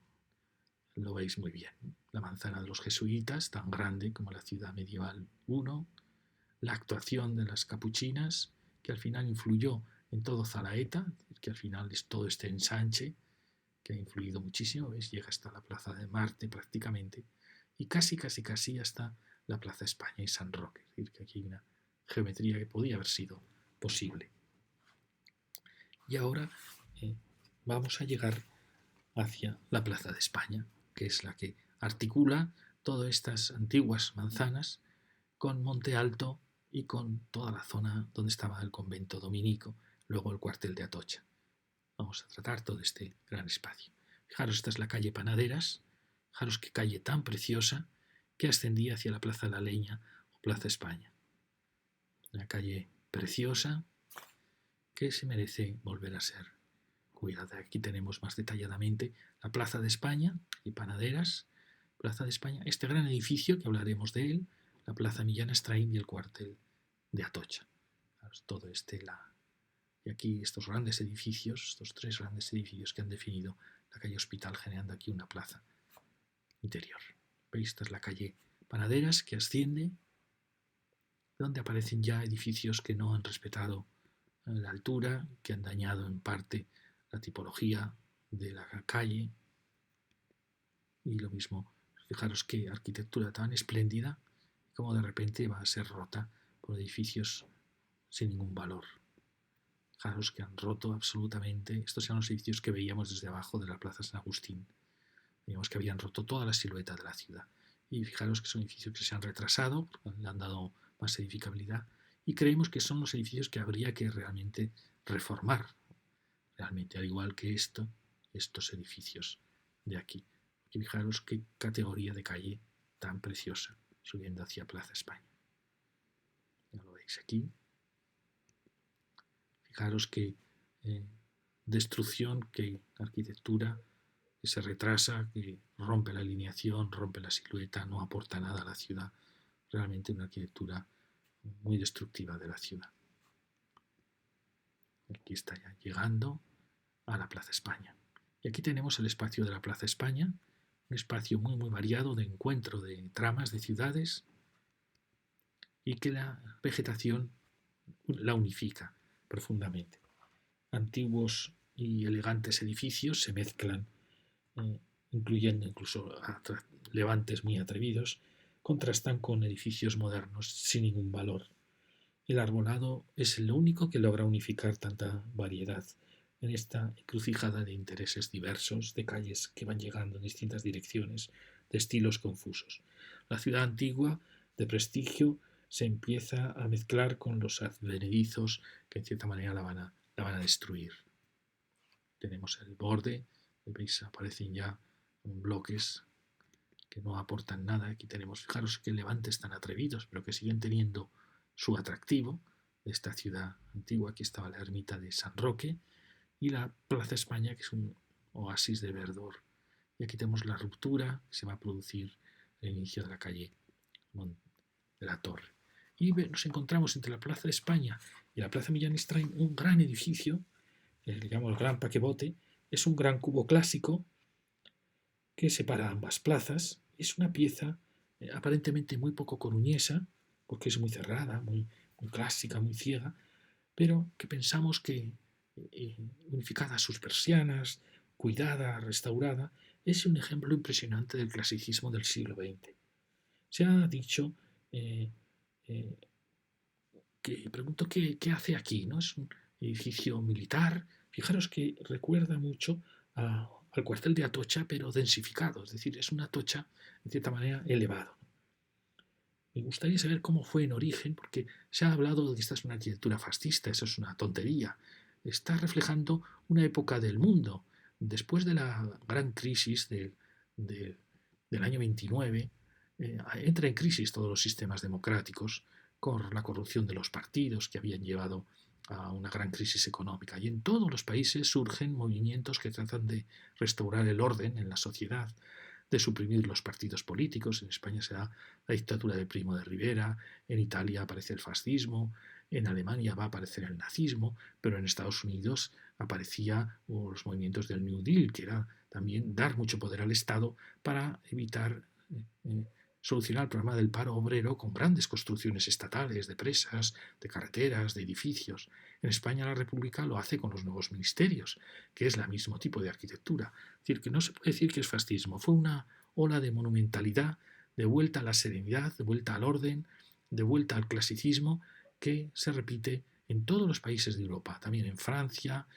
veis muy bien. La manzana de los jesuitas, tan grande como la ciudad medieval 1, la actuación de las capuchinas, que al final influyó en todo Zalaeta, que al final es todo este ensanche que ha influido muchísimo, ¿ves? Llega hasta la Plaza de Marte prácticamente, y casi hasta la Plaza España y San Roque. Es decir, que aquí hay una geometría que podía haber sido posible. Y ahora vamos a llegar hacia la Plaza de España, que es la que articula todas estas antiguas manzanas con Monte Alto y con toda la zona donde estaba el convento dominico, luego el cuartel de Atocha. Vamos a tratar todo este gran espacio. Fijaros, esta es la calle Panaderas. Fijaros qué calle tan preciosa que ascendía hacia la Plaza de la Leña o Plaza España. Una calle preciosa que se merece volver a ser cuidada. Aquí tenemos más detalladamente la Plaza de España y Panaderas. Plaza de España, este gran edificio que hablaremos de él, la Plaza Millán Estraín y el cuartel de Atocha. Todo y aquí estos grandes edificios, estos tres grandes edificios que han definido la calle Hospital, generando aquí una plaza interior. ¿Veis? Esta es la calle Panaderas que asciende, donde aparecen ya edificios que no han respetado la altura, que han dañado en parte la tipología de la calle. Y lo mismo, fijaros qué arquitectura tan espléndida, como de repente va a ser rota por edificios sin ningún valor. Fijaros que han roto absolutamente. Estos eran los edificios que veíamos desde abajo de la Plaza San Agustín. Veíamos que habían roto toda la silueta de la ciudad. Y fijaros que son edificios que se han retrasado, le han dado más edificabilidad. Y creemos que son los edificios que habría que realmente reformar. Realmente, al igual que estos edificios de aquí. Y fijaros qué categoría de calle tan preciosa, subiendo hacia Plaza España. Ya lo veis aquí. Fijaros qué destrucción, qué arquitectura que se retrasa, que rompe la alineación, rompe la silueta, no aporta nada a la ciudad. Realmente una arquitectura muy destructiva de la ciudad. Aquí está ya llegando a la Plaza España. Y aquí tenemos el espacio de la Plaza España, un espacio muy variado de encuentro de tramas de ciudades y que la vegetación la unifica profundamente. Antiguos y elegantes edificios se mezclan, incluyendo incluso levantes muy atrevidos, contrastan con edificios modernos sin ningún valor. El arbolado es lo único que logra unificar tanta variedad en esta encrucijada de intereses diversos, de calles que van llegando en distintas direcciones, de estilos confusos. La ciudad antigua, de prestigio, se empieza a mezclar con los advenedizos que en cierta manera la van a destruir. Tenemos el borde, veis, aparecen ya bloques que no aportan nada. Aquí tenemos, fijaros qué levantes tan atrevidos, pero que siguen teniendo su atractivo de esta ciudad antigua. Aquí estaba la ermita de San Roque y la Plaza España, que es un oasis de verdor. Y aquí tenemos la ruptura que se va a producir el inicio de la calle de la Torre. y nos encontramos entre la Plaza de España y la Plaza Millán Strein un gran edificio, digamos el Gran Paquebote. Es un gran cubo clásico que separa ambas plazas. Es una pieza aparentemente muy poco coruñesa, porque es muy cerrada, muy clásica, muy ciega, pero que pensamos que unificada a sus persianas, cuidada, restaurada, es un ejemplo impresionante del clasicismo del siglo XX. Se ha dicho eh, que pregunto qué hace aquí, ¿no? Es un edificio militar. Fijaros que recuerda mucho al cuartel de Atocha, pero densificado, es decir, es una Atocha, en cierta manera, elevado. Me gustaría saber cómo fue en origen, porque se ha hablado de que esta es una arquitectura fascista, eso es una tontería. Está reflejando una época del mundo. Después de la gran crisis del año 29, entra en crisis todos los sistemas democráticos con la corrupción de los partidos que habían llevado a una gran crisis económica. Y en todos los países surgen movimientos que tratan de restaurar el orden en la sociedad, de suprimir los partidos políticos. En España se da la dictadura de Primo de Rivera, en Italia aparece el fascismo, en Alemania va a aparecer el nazismo, pero en Estados Unidos aparecía los movimientos del New Deal, que era también dar mucho poder al Estado para evitar solucionar el problema del paro obrero con grandes construcciones estatales, de presas, de carreteras, de edificios. En España la República lo hace con los nuevos ministerios, que es el mismo tipo de arquitectura. Es decir, que no se puede decir que es fascismo, fue una ola de monumentalidad, de vuelta a la serenidad, de vuelta al orden, de vuelta al clasicismo, que se repite en todos los países de Europa, también en Francia,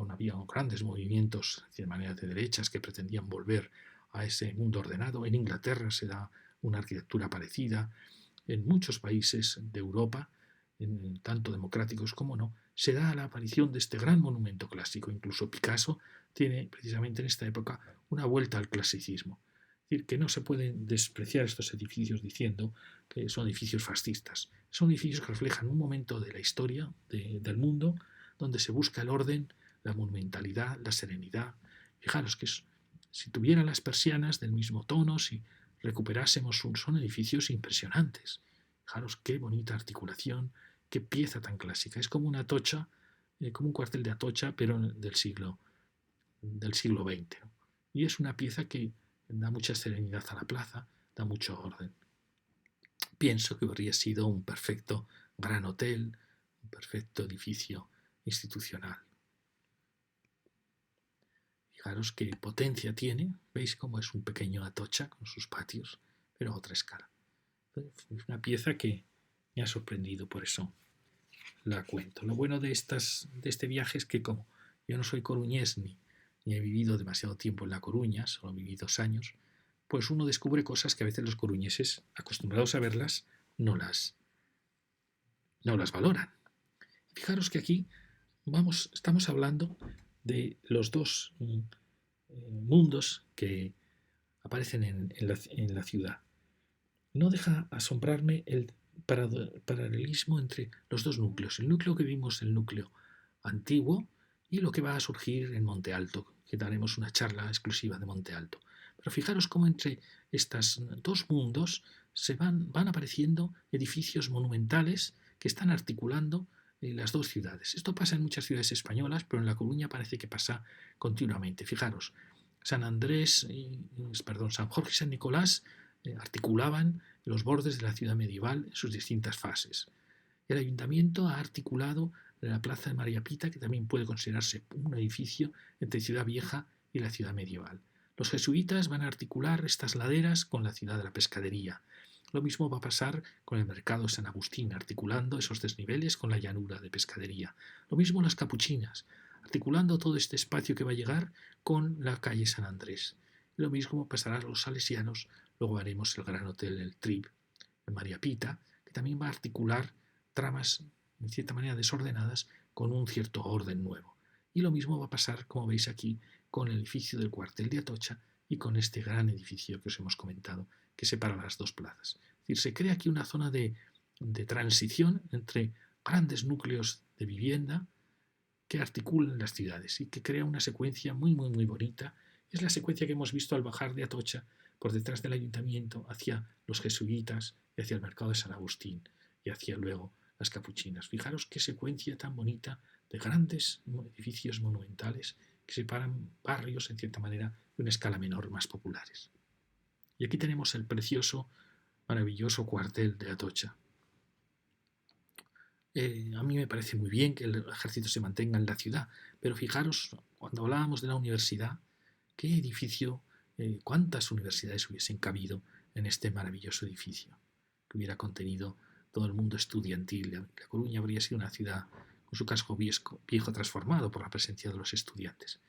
había grandes movimientos de manera de derechas que pretendían volver a ese mundo ordenado. En Inglaterra se da una arquitectura parecida. En muchos países de Europa, tanto democráticos como no, se da la aparición de este gran monumento clásico. Incluso Picasso tiene precisamente en esta época una vuelta al clasicismo. Es decir, que no se pueden despreciar estos edificios diciendo que son edificios fascistas. Son edificios que reflejan un momento de la historia del mundo donde se busca el orden, la monumentalidad, la serenidad. Fijaros que si tuvieran las persianas del mismo tono, si recuperásemos son edificios impresionantes. Fijaros qué bonita articulación, qué pieza tan clásica. Es como una Atocha, como un cuartel de Atocha, pero del siglo XX. ¿No? Y es una pieza que da mucha serenidad a la plaza, da mucho orden. Pienso que habría sido un perfecto gran hotel, un perfecto edificio institucional. Fijaros qué potencia tiene. ¿Veis cómo es un pequeño Atocha con sus patios, pero a otra escala? Es una pieza que me ha sorprendido, por eso la cuento. Lo bueno de este viaje es que como yo no soy coruñés ni he vivido demasiado tiempo en La Coruña, solo viví 2 años, pues uno descubre cosas que a veces los coruñeses, acostumbrados a verlas, no las valoran. Fijaros que aquí estamos hablando de los dos mundos que aparecen en la ciudad. No deja asombrarme el paralelismo entre los dos núcleos. El núcleo que vimos, el núcleo antiguo, y lo que va a surgir en Monte Alto, que daremos una charla exclusiva de Monte Alto. Pero fijaros cómo entre estos dos mundos van apareciendo edificios monumentales que están articulando las dos ciudades. Esto pasa en muchas ciudades españolas, pero en La Coruña parece que pasa continuamente. Fijaros, San Jorge y San Nicolás articulaban los bordes de la ciudad medieval en sus distintas fases. El ayuntamiento ha articulado la plaza de María Pita, que también puede considerarse un edificio entre Ciudad Vieja y la ciudad medieval. Los jesuitas van a articular estas laderas con la ciudad de la pescadería. Lo mismo va a pasar con el mercado de San Agustín, articulando esos desniveles con la llanura de pescadería. Lo mismo las capuchinas, articulando todo este espacio que va a llegar con la calle San Andrés. Lo mismo pasará a los salesianos. Luego haremos el gran hotel, el Trip, en María Pita, que también va a articular tramas, en cierta manera desordenadas, con un cierto orden nuevo. Y lo mismo va a pasar, como veis aquí, con el edificio del cuartel de Atocha y con este gran edificio que os hemos comentado, que separa las dos plazas. Es decir, se crea aquí una zona de transición entre grandes núcleos de vivienda que articulan las ciudades y que crea una secuencia muy bonita. Es la secuencia que hemos visto al bajar de Atocha por detrás del ayuntamiento hacia los jesuitas y hacia el mercado de San Agustín. y hacia luego las Capuchinas. Fijaros qué secuencia tan bonita de grandes edificios monumentales que separan barrios, en cierta manera, de una escala menor, más populares. Y aquí tenemos el precioso, maravilloso cuartel de Atocha. A mí me parece muy bien que el ejército se mantenga en la ciudad, pero fijaros, cuando hablábamos de la universidad, qué edificio, cuántas universidades hubiesen cabido en este maravilloso edificio, que hubiera contenido todo el mundo estudiantil. La Coruña habría sido una ciudad con su casco viejo transformado por la presencia de los estudiantes.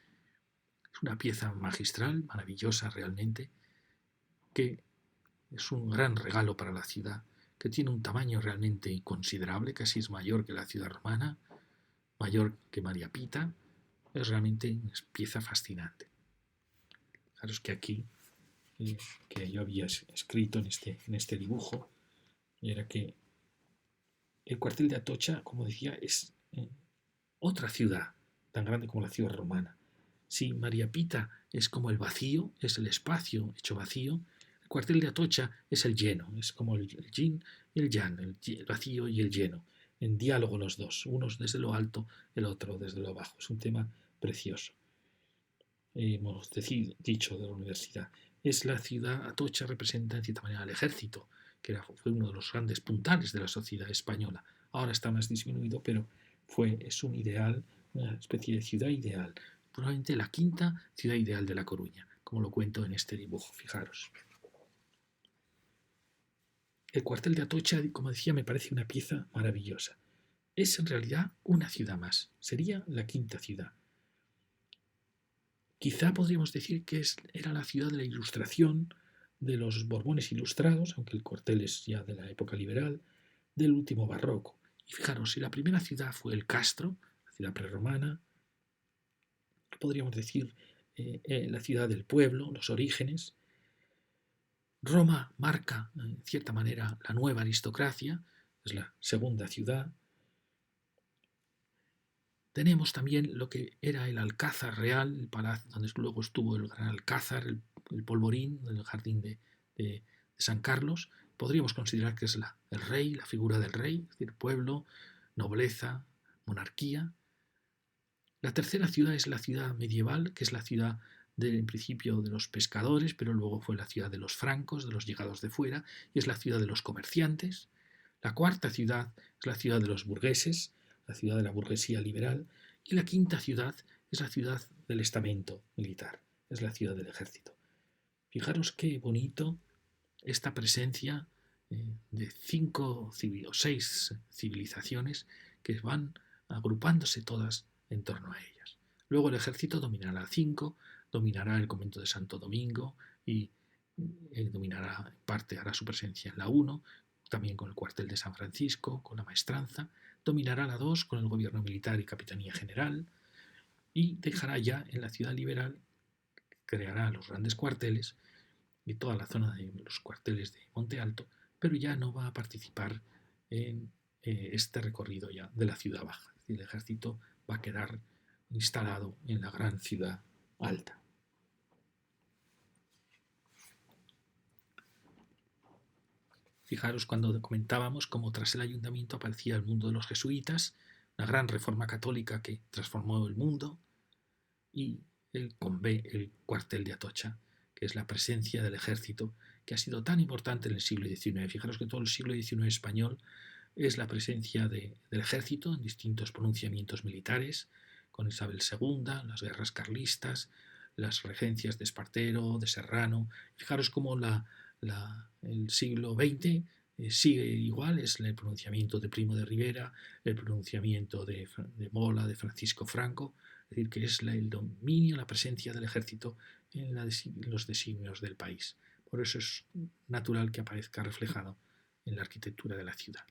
Es una pieza magistral, maravillosa realmente, que es un gran regalo para la ciudad, que tiene un tamaño realmente considerable, casi es mayor que la ciudad romana, mayor que María Pita. Es realmente una pieza fascinante. Claro, es que aquí, que yo había escrito en este dibujo, era que el cuartel de Atocha, como decía, es otra ciudad tan grande como la ciudad romana. Si María Pita es como el vacío, es el espacio hecho vacío, el cuartel de Atocha es el lleno, es como el yin y el yang, el vacío y el lleno, en diálogo los dos, unos desde lo alto, el otro desde lo bajo. Es un tema precioso. Hemos dicho de la universidad. Es la ciudad, Atocha representa en cierta manera al ejército, que fue uno de los grandes puntales de la sociedad española. Ahora está más disminuido, pero es un ideal, una especie de ciudad ideal. Probablemente la quinta ciudad ideal de La Coruña, como lo cuento en este dibujo, fijaros. El cuartel de Atocha, como decía, me parece una pieza maravillosa. Es en realidad una ciudad más, sería la quinta ciudad. Quizá podríamos decir que era la ciudad de la Ilustración, de los Borbones ilustrados, aunque el cuartel es ya de la época liberal, del último barroco. Y fijaros, si la primera ciudad fue el Castro, la ciudad prerromana, podríamos decir la ciudad del pueblo, los orígenes. Roma marca, en cierta manera, la nueva aristocracia, es la segunda ciudad. Tenemos también lo que era el Alcázar Real, el palacio donde luego estuvo el gran Alcázar, el polvorín, el jardín de San Carlos. Podríamos considerar que es el rey, la figura del rey, es decir, pueblo, nobleza, monarquía. La tercera ciudad es la ciudad medieval, que es la ciudad en principio de los pescadores, pero luego fue la ciudad de los francos, de los llegados de fuera, y es la ciudad de los comerciantes. La cuarta ciudad es la ciudad de los burgueses, la ciudad de la burguesía liberal, y la quinta ciudad es la ciudad del estamento militar, es la ciudad del ejército. Fijaros qué bonito esta presencia de 5 o 6 civilizaciones que van agrupándose todas en torno a ellas. Luego el ejército dominará 5, dominará el convento de Santo Domingo y dominará, en parte hará su presencia en la 1, también con el cuartel de San Francisco, con la maestranza, dominará la 2 con el gobierno militar y capitanía general, y dejará ya en la ciudad liberal, creará los grandes cuarteles y toda la zona de los cuarteles de Monte Alto, pero ya no va a participar en este recorrido ya de la ciudad baja. Es decir, el ejército va a quedar instalado en la gran ciudad alta. Fijaros cuando comentábamos cómo tras el ayuntamiento aparecía el mundo de los jesuitas, una gran reforma católica que transformó el mundo, y el cuartel de Atocha, que es la presencia del ejército, que ha sido tan importante en el siglo XIX. Fijaros que todo el siglo XIX español es la presencia del ejército en distintos pronunciamientos militares, con Isabel II, las guerras carlistas, las regencias de Espartero, de Serrano. Fijaros cómo el siglo XX sigue igual, es el pronunciamiento de Primo de Rivera, el pronunciamiento de Mola, de Francisco Franco, es decir, que es el dominio, la presencia del ejército en los designios del país. Por eso es natural que aparezca reflejado en la arquitectura de la ciudad.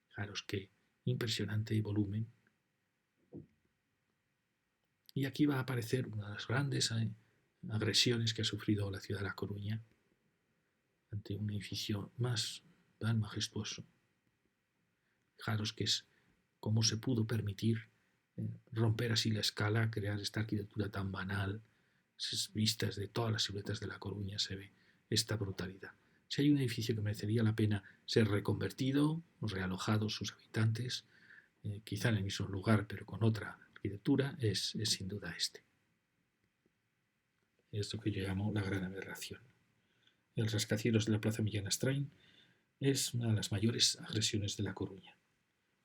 Fijaros qué impresionante volumen. Y aquí va a aparecer una de las grandes agresiones que ha sufrido la ciudad de La Coruña ante un edificio más tan majestuoso. Fijaros que es cómo se pudo permitir romper así la escala, crear esta arquitectura tan banal. Esas vistas de todas las siluetas de La Coruña se ve esta brutalidad. Si hay un edificio que merecería la pena ser reconvertido, realojado sus habitantes, quizá en el mismo lugar pero con otra arquitectura, es sin duda este. Es lo que yo llamo la gran aberración. El rascacielos de la Plaza Millán Astráin es una de las mayores agresiones de La Coruña.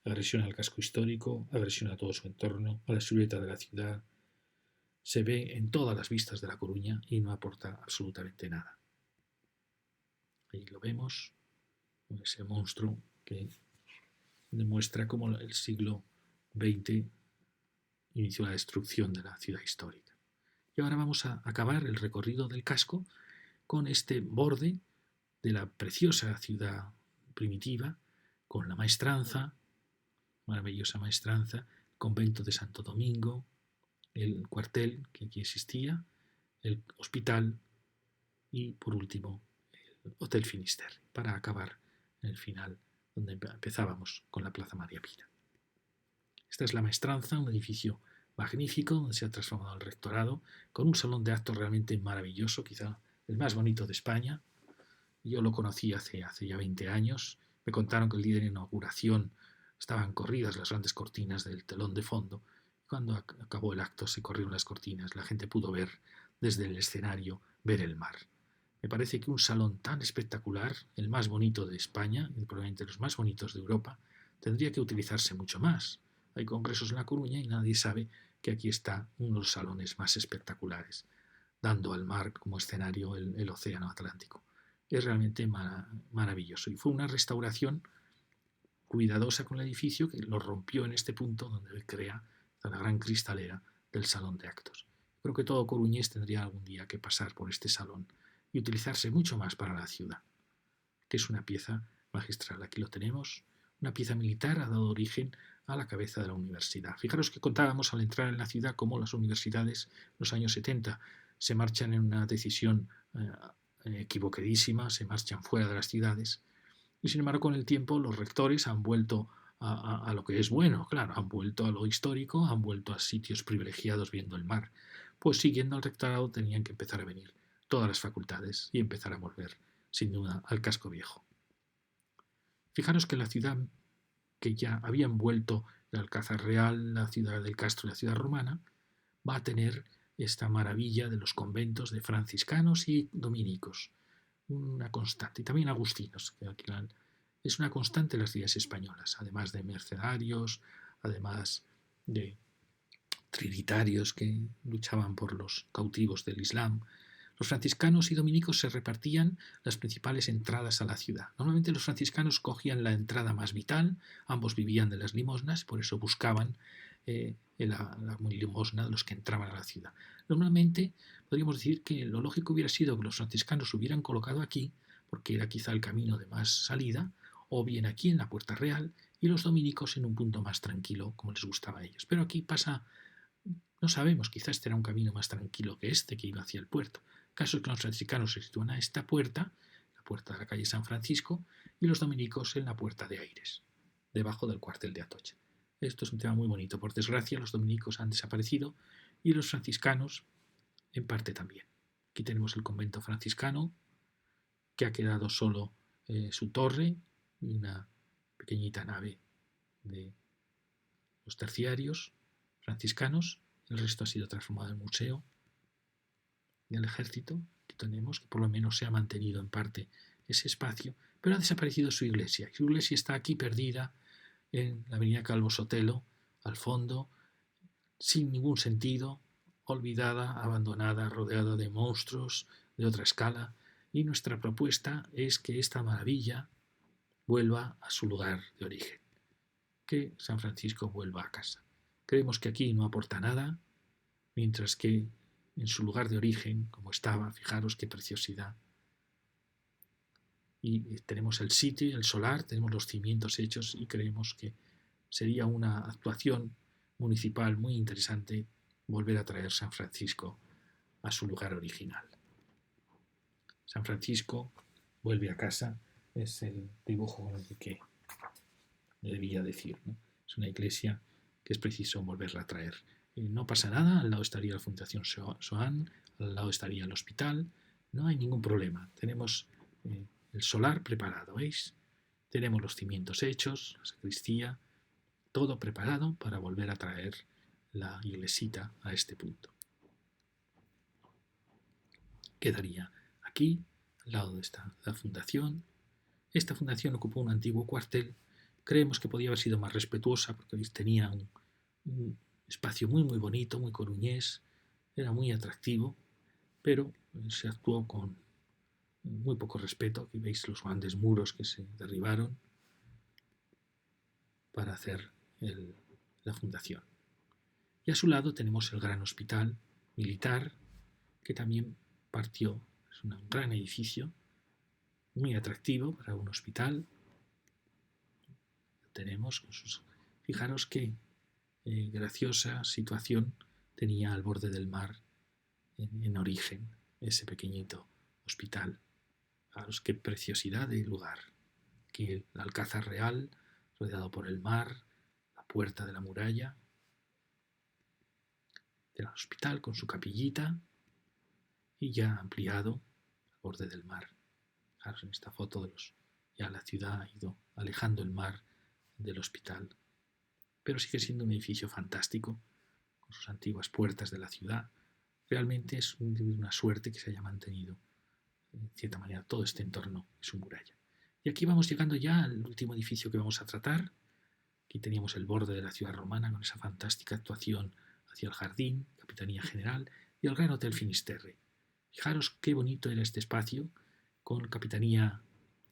Agresión al casco histórico, agresión a todo su entorno, a la silueta de la ciudad. Se ve en todas las vistas de La Coruña y no aporta absolutamente nada. Ahí lo vemos, ese monstruo que demuestra cómo el siglo XX inició la destrucción de la ciudad histórica. Y ahora vamos a acabar el recorrido del casco con este borde de la preciosa ciudad primitiva, con la maestranza, maravillosa maestranza, convento de Santo Domingo, el cuartel que aquí existía, el hospital y, por último, el Hotel Finisterre, para acabar en el final donde empezábamos con la Plaza María Pita. Esta es la maestranza, un edificio magnífico donde se ha transformado el rectorado, con un salón de actos realmente maravilloso, quizá el más bonito de España. Yo lo conocí hace ya 20 años. Me contaron que el día de la inauguración estaban corridas las grandes cortinas del telón de fondo. Cuando acabó el acto se corrieron las cortinas. La gente pudo ver desde el escenario, ver el mar. Me parece que un salón tan espectacular, el más bonito de España y probablemente los más bonitos de Europa, tendría que utilizarse mucho más. Hay congresos en La Coruña y nadie sabe que aquí está uno de los salones más espectaculares, dando al mar como escenario el océano Atlántico. Es realmente maravilloso. Y fue una restauración cuidadosa con el edificio que lo rompió en este punto donde crea la gran cristalera del salón de actos. Creo que todo coruñés tendría algún día que pasar por este salón y utilizarse mucho más para la ciudad, que es una pieza magistral. Aquí lo tenemos. Una pieza militar ha dado origen a la cabeza de la universidad. Fijaros que contábamos al entrar en la ciudad cómo las universidades en los años 70 se marchan en una decisión equivocadísima, se marchan fuera de las ciudades y sin embargo con el tiempo los rectores han vuelto a lo que es bueno, claro, han vuelto a lo histórico, han vuelto a sitios privilegiados viendo el mar. Pues siguiendo al rectorado tenían que empezar a venir todas las facultades y empezar a volver sin duda al casco viejo. Fijaros que la ciudad que ya habían vuelto el Alcázar Real, la ciudad del Castro y la ciudad romana, va a tener esta maravilla de los conventos de franciscanos y dominicos, una constante, y también agustinos, que al final es una constante en las ciudades españolas, además de mercenarios, además de trinitarios que luchaban por los cautivos del Islam. Los franciscanos y dominicos se repartían las principales entradas a la ciudad. Normalmente los franciscanos cogían la entrada más vital, ambos vivían de las limosnas, por eso buscaban la limosna de los que entraban a la ciudad. Normalmente podríamos decir que lo lógico hubiera sido que los franciscanos se hubieran colocado aquí, porque era quizá el camino de más salida, o bien aquí en la Puerta Real, y los dominicos en un punto más tranquilo, como les gustaba a ellos. Pero aquí pasa, no sabemos, quizás este era un camino más tranquilo que este que iba hacia el puerto. El caso es que los franciscanos se sitúan a esta puerta, la puerta de la calle San Francisco, y los dominicos en la Puerta de Aires, debajo del cuartel de Atocha. Esto es un tema muy bonito. Por desgracia, los dominicos han desaparecido y los franciscanos en parte también. Aquí tenemos el convento franciscano, que ha quedado solo su torre y una pequeñita nave de los terciarios franciscanos. El resto ha sido transformado en museo del ejército. Aquí tenemos que por lo menos se ha mantenido en parte ese espacio, pero ha desaparecido su iglesia. Su iglesia está aquí perdida en la avenida Calvo Sotelo, al fondo, sin ningún sentido, olvidada, abandonada, rodeada de monstruos de otra escala, y nuestra propuesta es que esta maravilla vuelva a su lugar de origen, que San Francisco vuelva a casa. Creemos que aquí no aporta nada, mientras que en su lugar de origen, como estaba, fijaros qué preciosidad. Y tenemos el sitio, el solar, tenemos los cimientos hechos y creemos que sería una actuación municipal muy interesante volver a traer San Francisco a su lugar original. San Francisco vuelve a casa, es el dibujo que debía decir, ¿no? Es una iglesia que es preciso volverla a traer. No pasa nada, al lado estaría la Fundación SOAN, al lado estaría el hospital, no hay ningún problema. Tenemos el solar preparado, ¿veis? Tenemos los cimientos hechos, la sacristía, todo preparado para volver a traer la iglesita a este punto. Quedaría aquí, al lado de la fundación. Esta fundación ocupó un antiguo cuartel. Creemos que podía haber sido más respetuosa porque tenía un espacio muy bonito, muy coruñés, era muy atractivo, pero se actuó con muy poco respeto. Aquí veis los grandes muros que se derribaron para hacer la fundación. Y a su lado tenemos el gran hospital militar, que también partió. Es un gran edificio, muy atractivo para un hospital. Tenemos con sus... Fijaros qué graciosa situación tenía al borde del mar en origen ese pequeñito hospital. Fijaros qué preciosidad de lugar. Aquí el Alcázar Real, rodeado por el mar, la puerta de la muralla del hospital con su capillita y ya ampliado al borde del mar. Fijaros en esta foto ya la ciudad ha ido alejando el mar del hospital, pero sigue siendo un edificio fantástico con sus antiguas puertas de la ciudad. Realmente es una suerte que se haya mantenido en cierta manera todo este entorno y su muralla. Y aquí vamos llegando ya al último edificio que vamos a tratar. Aquí teníamos el borde de la ciudad romana con esa fantástica actuación hacia el jardín, Capitanía General y el Gran Hotel Finisterre. Fijaros qué bonito era este espacio con Capitanía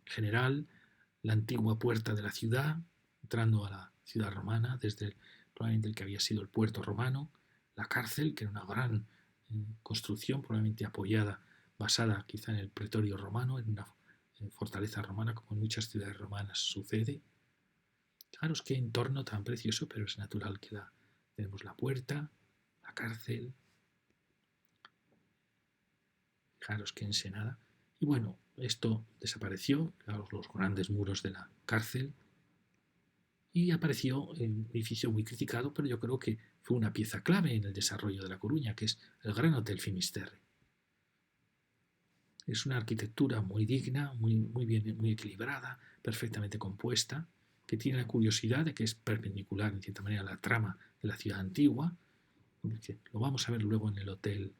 General, la antigua puerta de la ciudad, entrando a la ciudad romana desde probablemente el que había sido el puerto romano, la cárcel, que era una gran construcción probablemente apoyada, basada quizá en el pretorio romano, en una fortaleza romana como en muchas ciudades romanas sucede. Fijaros qué entorno tan precioso, pero es natural que tenemos la puerta, la cárcel. Fijaros qué ensenada. Y bueno, esto desapareció, los grandes muros de la cárcel, y apareció un edificio muy criticado, pero yo creo que fue una pieza clave en el desarrollo de La Coruña, que es el Gran Hotel Finisterre. Es una arquitectura muy digna, muy bien, muy equilibrada, perfectamente compuesta, que tiene la curiosidad de que es perpendicular, en cierta manera, a la trama de la ciudad antigua. Lo vamos a ver luego en el hotel,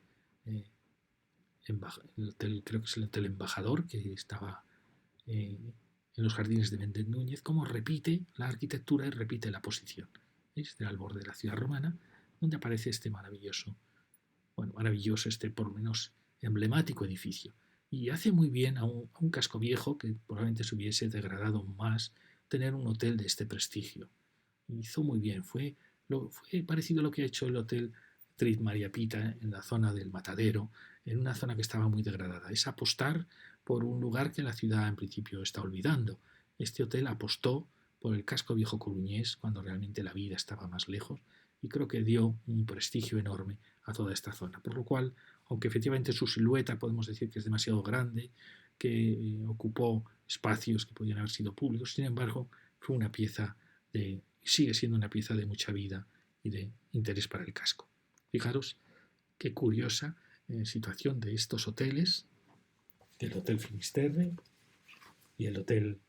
creo que es el Hotel Embajador, que estaba en los jardines de Méndez Núñez, cómo repite la arquitectura y repite la posición. ¿Veis? Al borde de la ciudad romana, donde aparece este maravilloso, por lo menos emblemático edificio. Y hace muy bien a un casco viejo que probablemente se hubiese degradado más tener un hotel de este prestigio. Hizo muy bien, fue parecido a lo que ha hecho el Hotel Actriz María Pita en la zona del Matadero, en una zona que estaba muy degradada. Es apostar por un lugar que la ciudad en principio está olvidando. Este hotel apostó por el casco viejo coruñés cuando realmente la vida estaba más lejos y creo que dio un prestigio enorme a toda esta zona. Por lo cual, aunque efectivamente su silueta podemos decir que es demasiado grande, que ocupó espacios que podían haber sido públicos, sin embargo, fue una pieza sigue siendo una pieza de mucha vida y de interés para el casco. Fijaros qué curiosa situación de estos hoteles, del Hotel Finisterre y el hotel,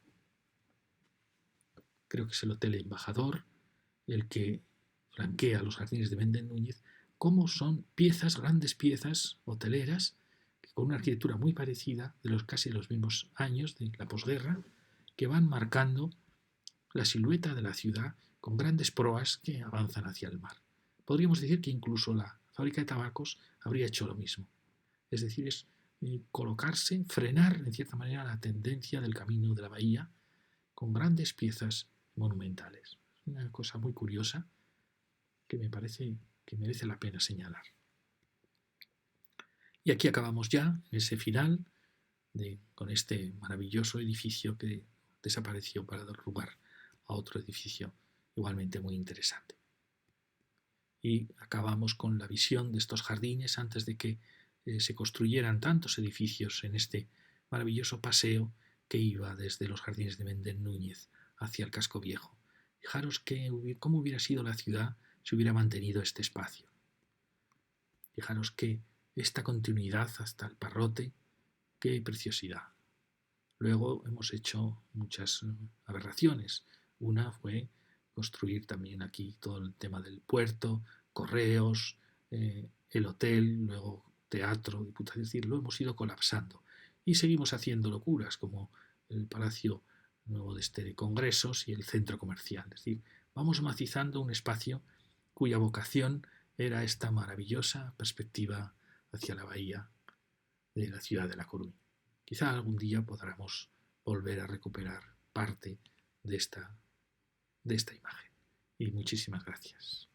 creo que es el Hotel Embajador, el que flanquea los jardines de Méndez Núñez, cómo son grandes piezas hoteleras, con una arquitectura muy parecida, casi los mismos años de la posguerra, que van marcando la silueta de la ciudad con grandes proas que avanzan hacia el mar. Podríamos decir que incluso la fábrica de tabacos habría hecho lo mismo. Es decir, es colocarse, frenar en cierta manera la tendencia del camino de la bahía con grandes piezas monumentales. Es una cosa muy curiosa que me parece que merece la pena señalar. Y aquí acabamos ya, en ese final, con este maravilloso edificio que desapareció para dar lugar a otro edificio igualmente muy interesante. Y acabamos con la visión de estos jardines antes de que se construyeran tantos edificios en este maravilloso paseo que iba desde los jardines de Méndez Núñez hacia el casco viejo. Fijaros cómo hubiera sido la ciudad si hubiera mantenido este espacio. Fijaros que esta continuidad hasta el Parrote, qué preciosidad. Luego hemos hecho muchas aberraciones. Una fue construir también aquí todo el tema del puerto, correos, el hotel, luego teatro, diputación, es decir, lo hemos ido colapsando. Y seguimos haciendo locuras como el Palacio Nuevo de Congresos y el centro comercial. Es decir, vamos macizando un espacio cuya vocación era esta maravillosa perspectiva hacia la bahía de la ciudad de La Coruña. Quizá algún día podamos volver a recuperar parte de esta imagen. Y muchísimas gracias.